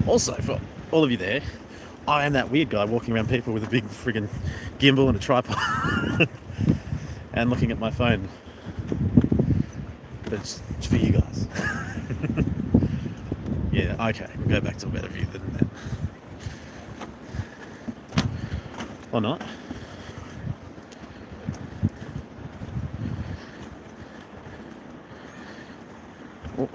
A: Also, for all of you there, I am that weird guy walking around people with a big friggin' gimbal and a tripod and looking at my phone. But it's for you guys. Yeah, okay, we'll go back to a better view than that. Or not. Oh.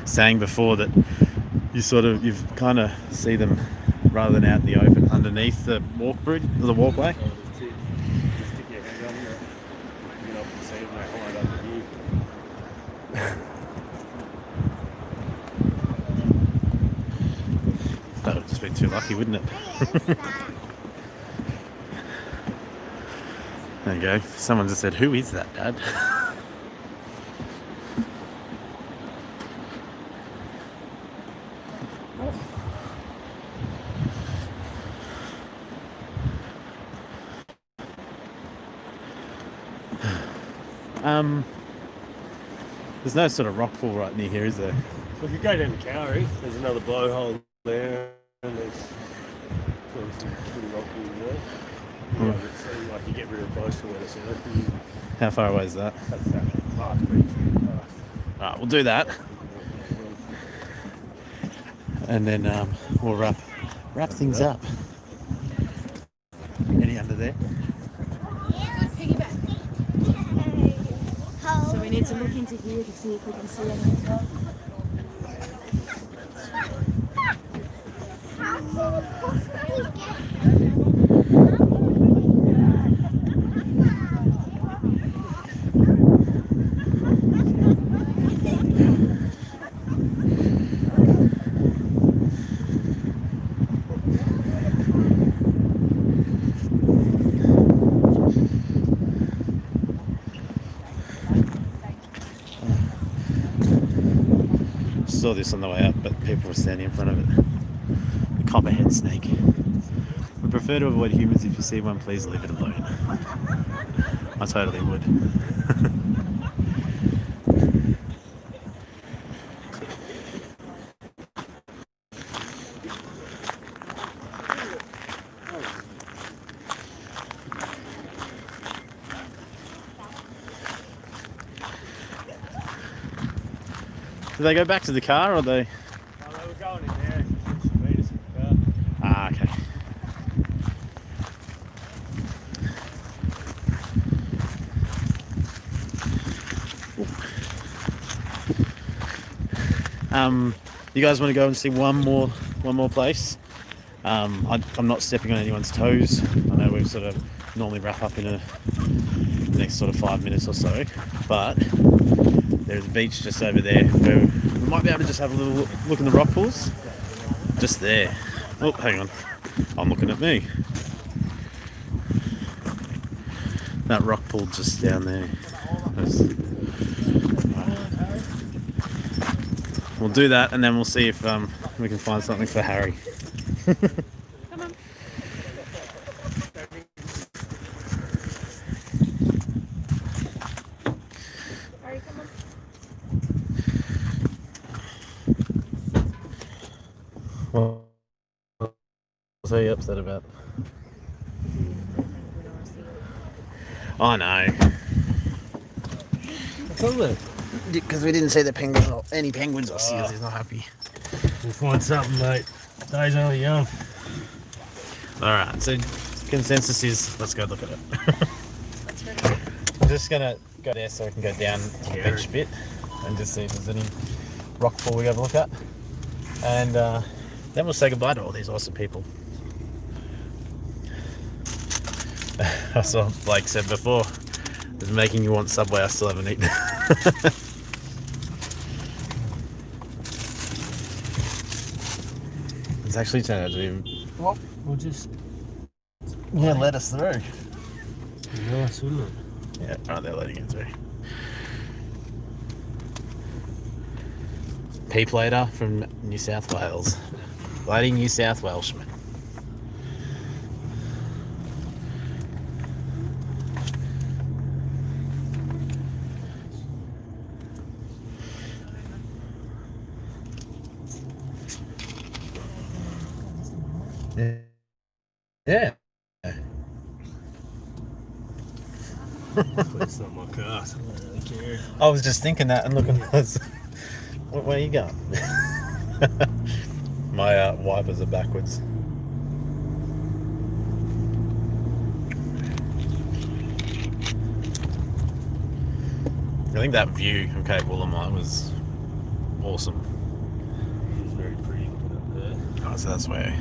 A: Saying before that you've kind of see them rather than out in the open underneath the walkway. That would have just been too lucky, wouldn't it? There you go. Someone just said, "Who is that, Dad?" There's no sort of rock pool right near here, is there?
C: Well, if you go down to Cowrie, there's another blowhole there, and there's some pretty rock pools there. Yeah, but so, like, you get real close to where the surf is.
A: How far away is that?
C: That's that fast beach.
A: Alright, we'll do that. And then we'll wrap things up. Any under there?
E: So we need to look into here to see if we can see anything.
A: Saw this on the way up, but people were standing in front of it. The copperhead snake. We prefer to avoid humans. If you see one, please leave it alone. I totally would. Do they go back to the car, or they?
C: Oh, they were going in there. Just meet us in the car.
A: Ah, okay. You guys want to go and see one more place? I'm not stepping on anyone's toes. I know we sort of normally wrap up in the next sort of 5 minutes or so, but there's a beach just over there where we might be able to just have a little look in the rock pools. Just there. Oh, hang on. I'm looking at me. That rock pool just down there. We'll do that, and then we'll see if we can find something for Harry.
D: Come on. Harry, come on.
A: What's he upset about? I know.
C: What's on there?
A: Because we didn't see the penguins or any penguins or seals. He's not happy.
C: We'll find something, mate. Day's only young.
A: Alright, so consensus is let's go look at it.
D: Let's go.
A: I'm just gonna go there so we can go down to the beach bit and just see if there's any rock pool we have a look at. And then we'll say goodbye to all these awesome people. I saw Blake said before, it's making you want Subway. I still haven't eaten. It's actually turned out to be.
C: We'll just
A: Yeah, let us through.
C: nice, wouldn't it?
A: Yeah, alright, they're letting it through. P-plater from New South Wales. Bloody New South Welshman. Yeah.
C: It's not my car, so I don't really care.
A: I was just thinking that and looking at this. Where are you going? My wipers are backwards. I think that view of Cape Woolamai was awesome.
C: It's very pretty looking up there.
A: Oh, so that's where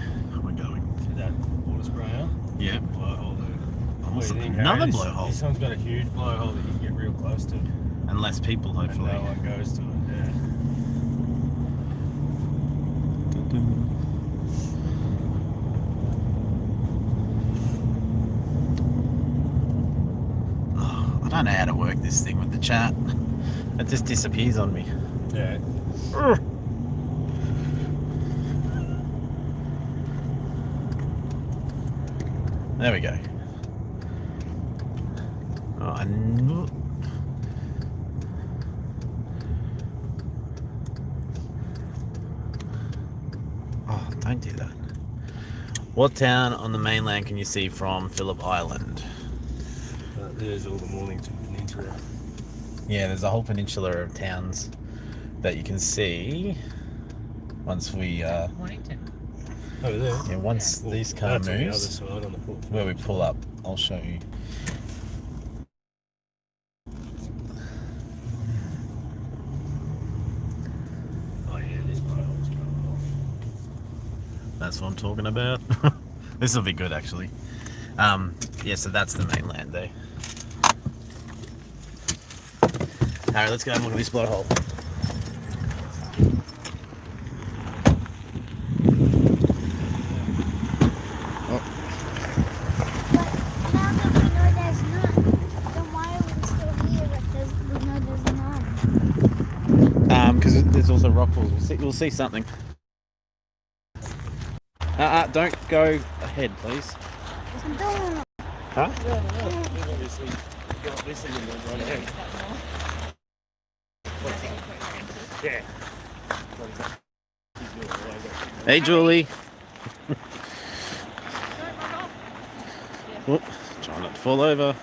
A: we're going.
C: See that water sprayer?
A: Yeah.
C: Blowhole there.
A: Oh,
C: What do you think,
A: another
C: Harry?
A: blowhole.
C: This one's got a huge blowhole that you can get real close to.
A: And less people,
C: And
A: hopefully.
C: no one goes to it, yeah.
A: Oh, I don't know how to work this thing with the chat. It just disappears on me.
C: Yeah.
A: There we go. Oh, and oh, don't do that. What town on the mainland can you see from Phillip Island?
C: There's all the Mornington Peninsula.
A: Yeah, there's a whole peninsula of towns that you can see once we
D: Mornington.
C: Over there.
A: yeah, once these car
C: That's on the other
A: moves
C: side on the foot.
A: where we pull up, I'll show you.
C: Oh yeah, this blowhole's coming off.
A: That's what I'm talking about. This will be good actually. Yeah, so that's the mainland there. Harry, let's go and look at this blowhole.
B: But now that we know there's none, then why are we still here if we know there's none?
A: Because there's also rock pools. We'll see something. Don't go ahead, please.
B: I'm doing it.
A: Huh?
C: We've obviously got this in the right hand. Yeah.
A: Hey, Julie. Whoop. Try not to fall over.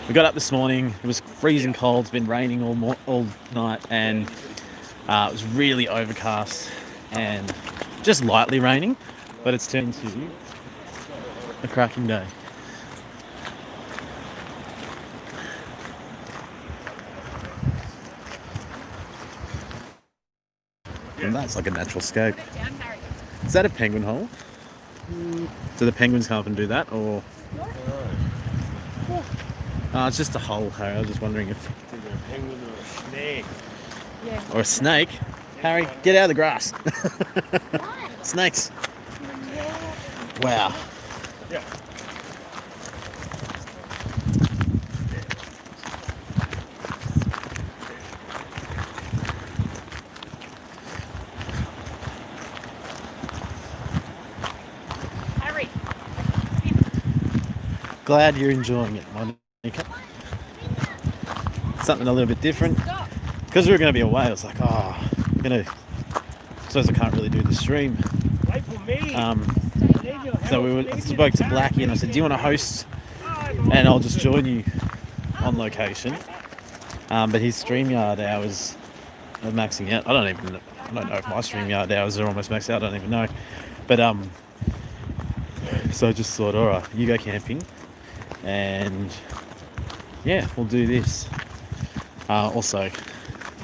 A: We got up this morning. It was freezing cold. It's been raining all night, and it was really overcast and just lightly raining. But it's turned into a cracking day. And that's like a natural scape.
D: Down, Harry.
A: Is that a penguin hole? Do the penguins come up and do that, or? It's just a hole, Harry. I was just wondering if.
C: Either a penguin or a snake.
D: Yeah.
A: Or a snake. Harry, get out of the grass.
B: Why?
A: Snakes. Wow.
C: Yeah.
D: Harry.
A: Glad you're enjoying it, Monica. Something a little bit different.
D: Stop.
A: Because we were going to be away, I was like, oh, I suppose I can't really do the stream.
C: Wait for me. Need your
A: So
C: help.
A: we spoke to Blackie and I said, do you want to host? And I'll just join you on location. But his StreamYard hours are maxing out. I don't know if my StreamYard hours are almost maxed out. I don't even know. But so I just thought, all right, you go camping, and yeah, we'll do this. Also,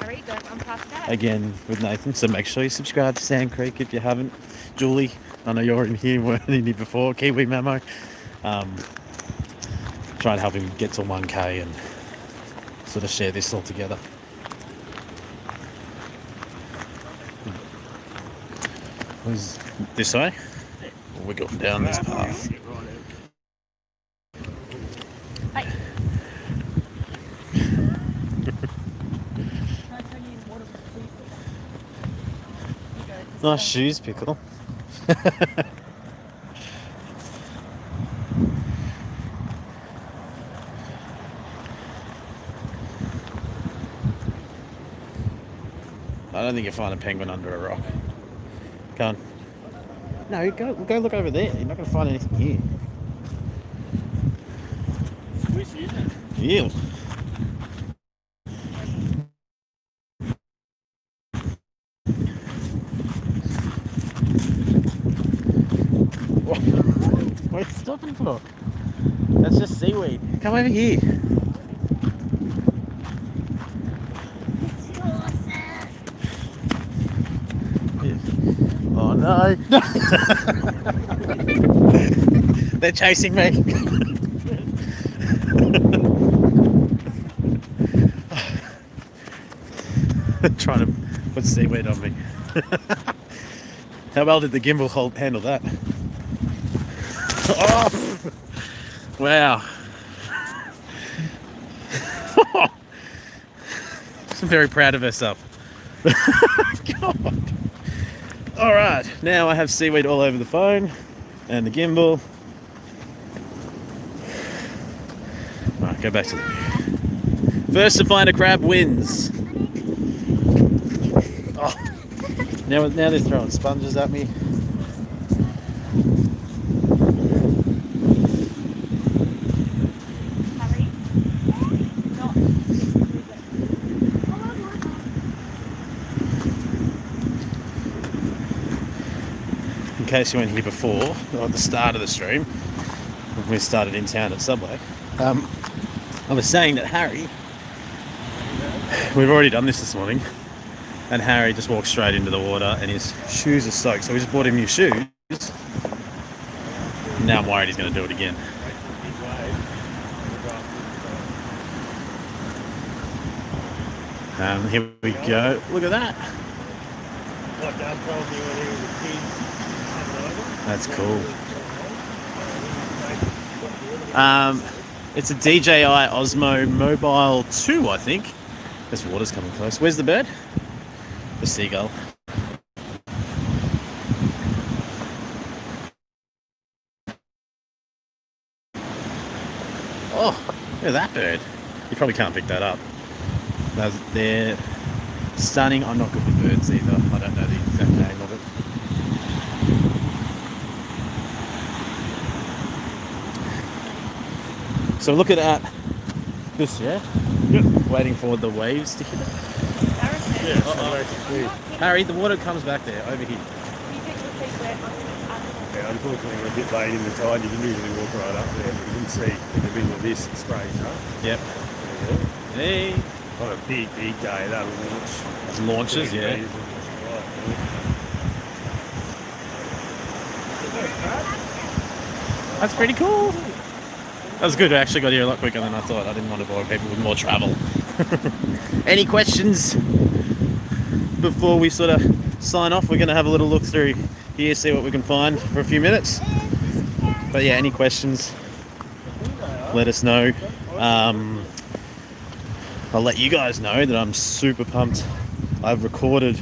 D: Harry, don't run past Dad.
A: again with Nathan, so make sure you subscribe to Sand Creek if you haven't. Julie, I know you're in here, weren't in here before. Kiwi Mamo. Try and help him get to 1K and sort of share this all together. Was this way? Or we're going down this path.
D: Hey.
A: Nice shoes, Pickle. I don't think you'll find a penguin under a rock. Go on. No, go look over there. You're not going to find anything here.
C: Squishy, isn't it?
A: Ew. What are you stopping for? That's just seaweed. Come over here. Oh no! They're chasing me. Trying to put seaweed on me. How well did the gimbal handle that? Oh, wow. I'm very proud of herself. God. All right, now I have seaweed all over the phone and the gimbal. All right, go back to the view. First to find a crab wins. Oh, now they're throwing sponges at me. In case you weren't here before, at the start of the stream, when we started in town at Subway, I was saying that Harry, we've already done this morning, and Harry just walked straight into the water and his shoes are soaked, so we just bought him new shoes. Now I'm worried he's going to do it again. Here we go. Look at that.
C: What Dad told me when he was a kid.
A: That's cool. It's a DJI Osmo Mobile 2, I think. This water's coming close. Where's the bird? The seagull. Oh, look at that bird. You probably can't pick that up. They're stunning. I'm not good with birds either. I don't know the exact name of it. So looking at this, yeah? Yep. Waiting for the waves to hit it.
C: Yeah, so basically,
A: Harry, the water comes back there, over here.
C: yeah, unfortunately we're a bit late in the tide. You can usually walk right up there, but you can see in the middle of this, it sprays up.
A: Yep. Hey.
C: On a big day, that'll launch.
A: Launches, yeah. That's pretty cool. That was good. I actually got here a lot quicker than I thought. I didn't want to bore people with more travel. Any questions before we sort of sign off? We're going to have a little look through here, see what we can find for a few minutes. But yeah, any questions, let us know. I'll let you guys know that I'm super pumped. I've recorded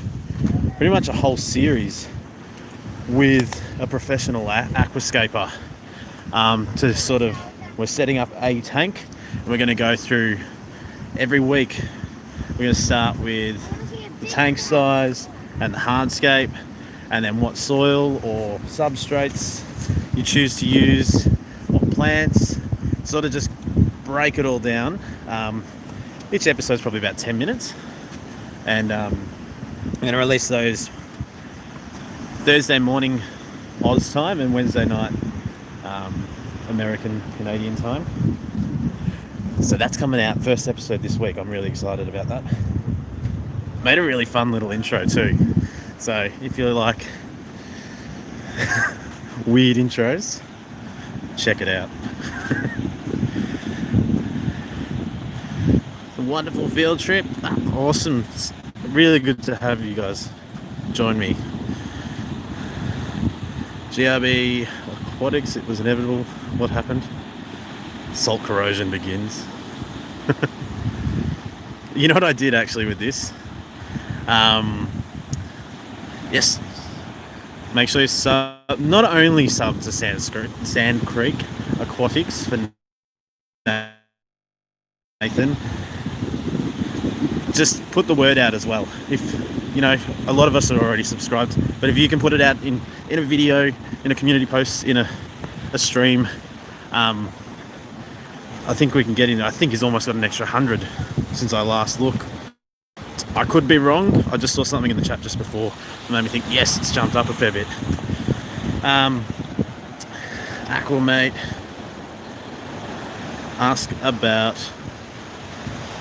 A: pretty much a whole series with a professional aquascaper to sort of, we're setting up a tank and we're going to go through every week. We're going to start with the tank size and the hardscape, and then what soil or substrates you choose to use, what plants, sort of just break it all down. Each episode's probably about 10 minutes, and I'm going to release those Thursday morning Oz time and Wednesday night American Canadian time. So that's coming out, first episode this week. I'm really excited about that. Made a really fun little intro too. So if you like weird intros, check it out. It's a wonderful field trip. Awesome. It's really good to have you guys join me. GRB Aquatics, it was inevitable. What happened? Salt corrosion begins. You know what I did actually with this? Yes, make sure you not only sub to Sand Creek Aquatics for Nathan, just put the word out as well. If you know, a lot of us are already subscribed, but if you can put it out in a video, in a community post, in a stream, I think we can get in. I think he's almost got an extra 100 since I last looked. I could be wrong. I just saw something in the chat just before that made me think, yes, it's jumped up a fair bit. Aquamate asked about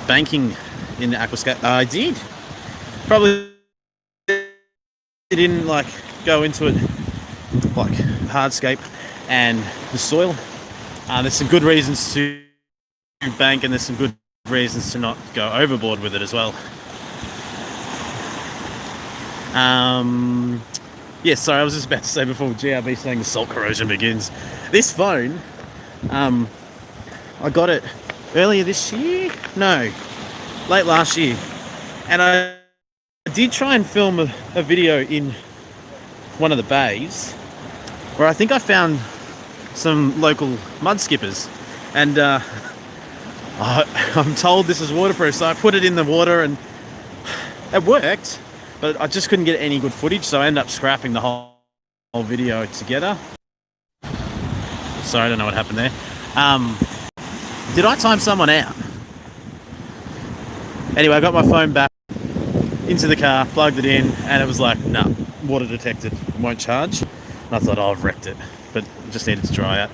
A: banking in the aquascape. I did. Probably didn't like go into it like hardscape and the soil. There's some good reasons to bank, and there's some good reasons to not go overboard with it as well. Yeah, sorry, I was just about to say before GRB saying the salt corrosion begins. This phone, I got it earlier this year? No, late last year. And I did try and film a video in one of the bays where I think I found some local mud skippers. And I'm told this is waterproof, so I put it in the water and it worked. But I just couldn't get any good footage, so I ended up scrapping the whole video together. Sorry, I don't know what happened there. Did I time someone out? Anyway, I got my phone back into the car, plugged it in, and it was like, nah, water detected, it won't charge. And I thought, oh, I've wrecked it, but it just needed to dry out.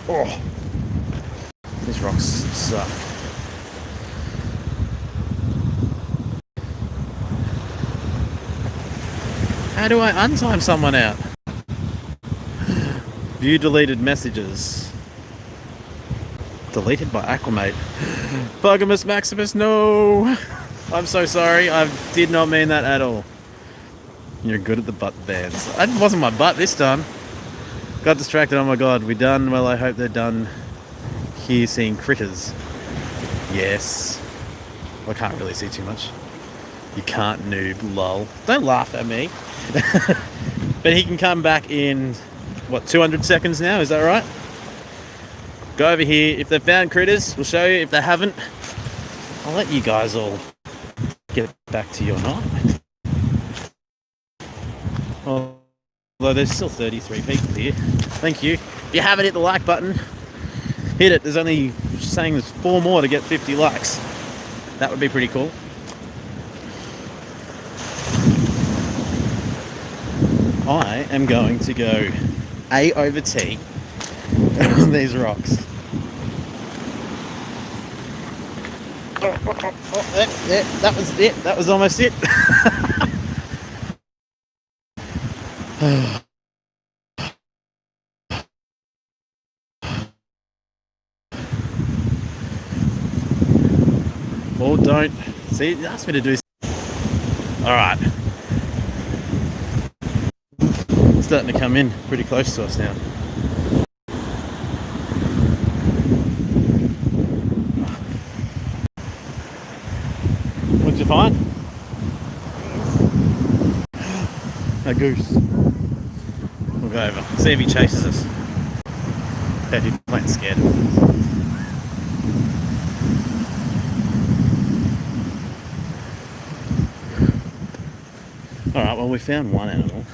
A: Oh, these rocks suck. How do I untime someone out? View deleted messages. Deleted by Aquamate. Bugamus Maximus, no! I'm so sorry, I did not mean that at all. You're good at the butt bands. It wasn't my butt this time. Got distracted, oh my god, we done? Well, I hope they're done. Here seeing critters. Yes. I can't really see too much. You can't, noob, lol. Don't laugh at me. But he can come back in, what, 200 seconds now? Is that right? Go over here. If they've found critters, we'll show you. If they haven't, I'll let you guys all get back to your night. Although there's still 33 people here. Thank you. If you haven't hit the like button, hit it. There's only saying there's 4 more to get 50 likes. That would be pretty cool. I am going to go A over T on these rocks. That was it. That was almost it. Oh, don't. See, you asked me to do. Alright. Starting to come in pretty close to us now. What'd you find? A goose. We'll go over. See if he chases us. Bet he's playing scared. Alright, well, we found one animal.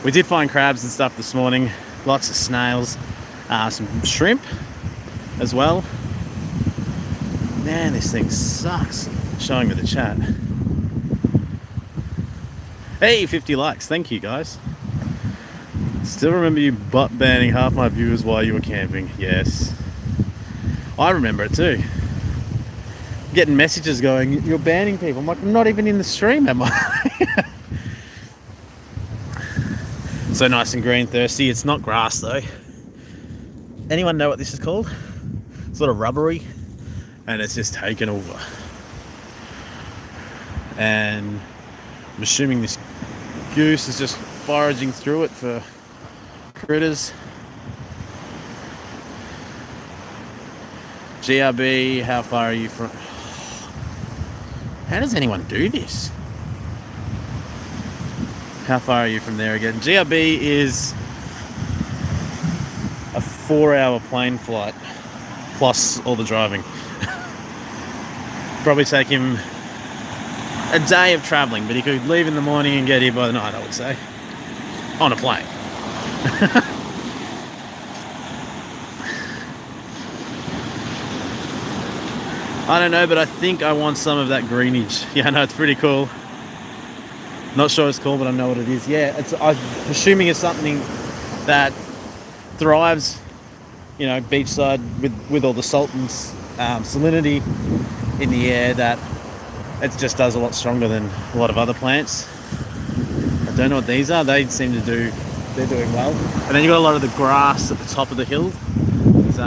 A: We did find crabs and stuff this morning, lots of snails, some shrimp as well. Man, this thing sucks. Showing me the chat. Hey, 50 likes, thank you guys. Still remember you butt banning half my viewers while you were camping. Yes, I remember it too. Getting messages going, you're banning people. I'm like, I'm not even in the stream, am I? So nice and green, thirsty. It's not grass though. Anyone know what this is called? Sort of rubbery, and it's just taken over. And I'm assuming this goose is just foraging through it for critters. GRB, how far are you from? How does anyone do this? How far are you from there again? GRB is a 4-hour plane flight plus all the driving. Probably take him a day of travelling, but he could leave in the morning and get here by the night, I would say, on a plane. I don't know, but I think I want some of that greenage. Yeah, no, it's pretty cool. Not sure what it's called, but I know what it is. Yeah, I'm assuming it's something that thrives, you know, beachside with all the salt and salinity in the air, that it just does a lot stronger than a lot of other plants. I don't know what these are. They seem to do, they're doing well. And then you've got a lot of the grass at the top of the hill. It's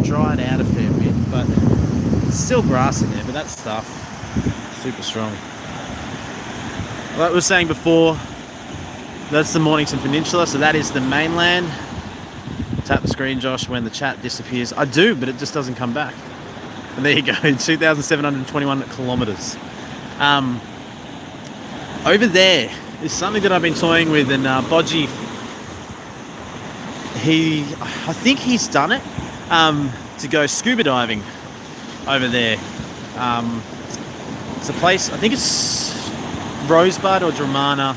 A: dried out a fair bit, but there's still grass in there, but that stuff, super strong. Like we were saying before, that's the Mornington Peninsula, so that is the mainland. Tap the screen, Josh, when the chat disappears. I do, but it just doesn't come back. And there you go, 2,721 kilometres. Over there is something that I've been toying with, and Bodgy, I think he's done it, to go scuba diving over there. It's a place, I think it's Rosebud or Dramana.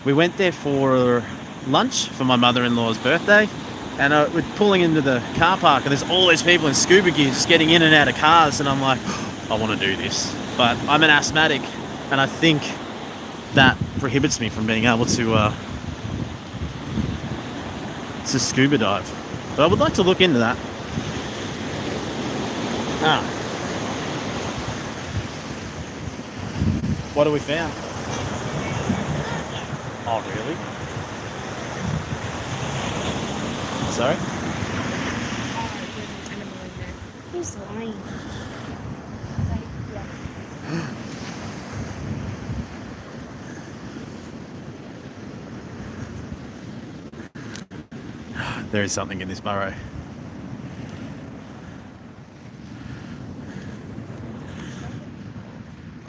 A: We went there for lunch for my mother-in-law's birthday, and we're pulling into the car park, and there's all these people in scuba gear just getting in and out of cars, and I'm like, I want to do this, but I'm an asthmatic, and I think that prohibits me from being able to scuba dive. But I would like to look into that. What have we found? Oh, really? Sorry?
B: Who's lying?
A: There is something in this burrow.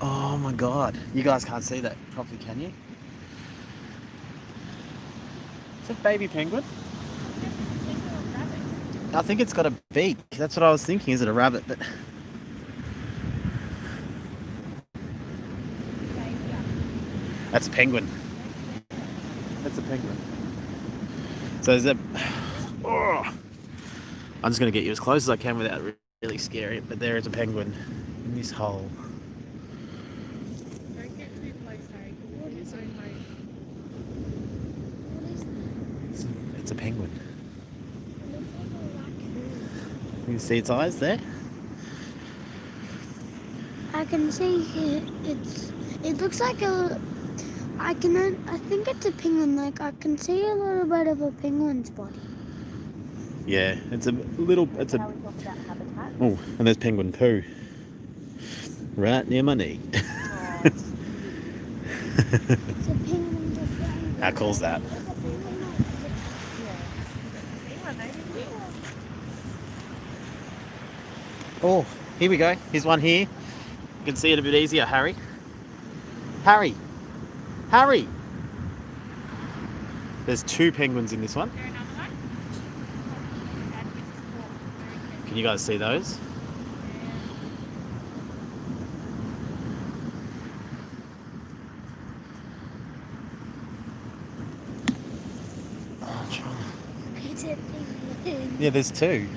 A: Oh my god. You guys can't see that properly, can you? Is it baby penguin? I think it's got a beak. That's what I was thinking. Is it a rabbit? But that's a penguin. That's a penguin. So is that... Oh. I'm just going to get you as close as I can without really scaring it. But there is a penguin in this hole.
D: Don't get too close, Harry. What is it?
A: It's a penguin. You can see its eyes there?
B: I can see it. It looks like a. I think it's a penguin. Like I can see a little bit of a penguin's body.
A: Yeah, it's a little. It's a.
E: How we talk about habitat.
A: Oh, and there's penguin poo. Right near my knee.
B: It's a penguin. Just
A: How cool's that? Oh, here we go. Here's one here. You can see it a bit easier, Harry. Harry! Harry! There's 2 penguins in this one. Can you guys see those?
B: It's a penguin.
A: Yeah, there's 2.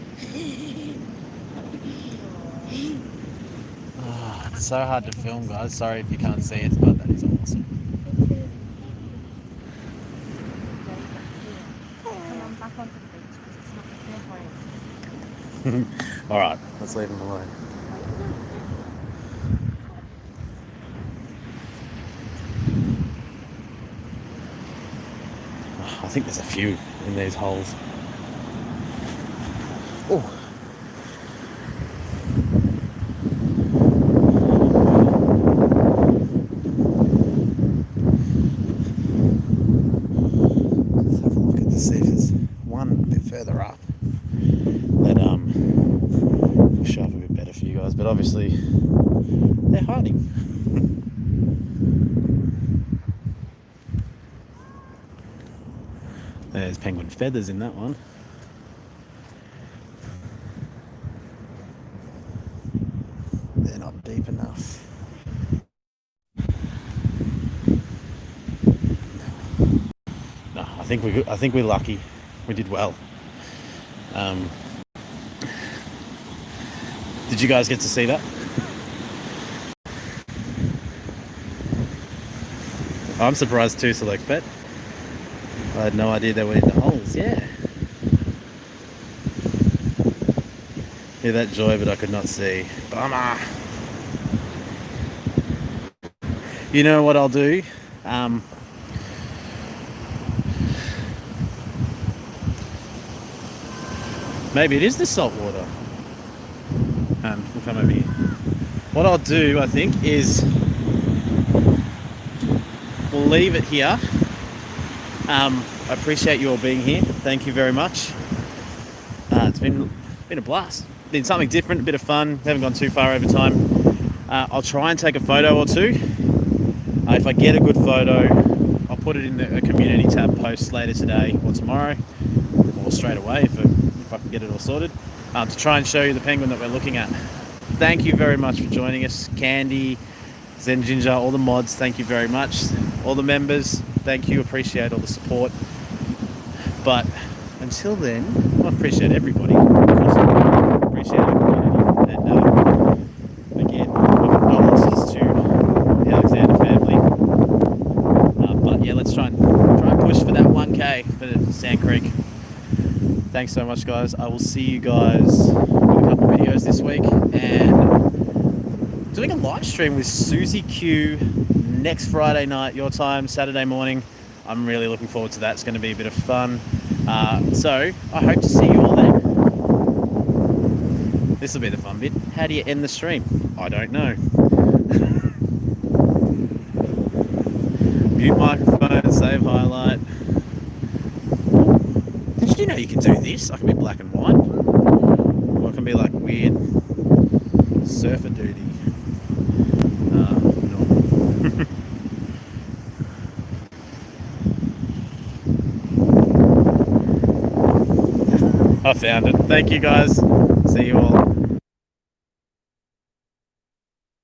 A: Oh, it's so hard to film, guys. Sorry if you can't see it, but that is awesome.
E: Come on, back onto the beach because it's not the fair home.
A: Alright, let's leave them alone. I think there's a few in these holes. Oh. There's penguin feathers in that one. They're not deep enough. No, I think we're lucky. We did well. Did you guys get to see that? I'm surprised too, Select Pet. I had no idea they were in the holes. Yeah. Hear that joy, but I could not see. Bummer. You know what I'll do? Maybe it is the salt water. We'll come over here. What I'll do, I think, is we'll leave it here. I appreciate you all being here. Thank you very much. It's been a blast. Been something different, a bit of fun. Haven't gone too far over time. I'll try and take a photo or two. If I get a good photo, I'll put it in the community tab post later today or tomorrow, or straight away if I can get it all sorted, to try and show you the penguin that we're looking at. Thank you very much for joining us. Candy, Zen Ginger, all the mods, thank you very much. All the members, thank you. Appreciate all the support. But until then, I appreciate everybody. Appreciate our community. And again, my condolences to the Alexander family. But yeah, let's try and push for that 1K for Sand Creek. Thanks so much, guys. I will see you guys in a couple of videos this week, and doing a live stream with Susie Q next Friday night, your time, Saturday morning. I'm really looking forward to that. It's going to be a bit of fun. So I hope to see you all there. This will be the fun bit. How do you end the stream? I don't know. Mute microphone, save highlight. Did you know you can do this? I can be black and white. Or I can be like weird surfer duty. No. I found it. Thank you guys. See you all.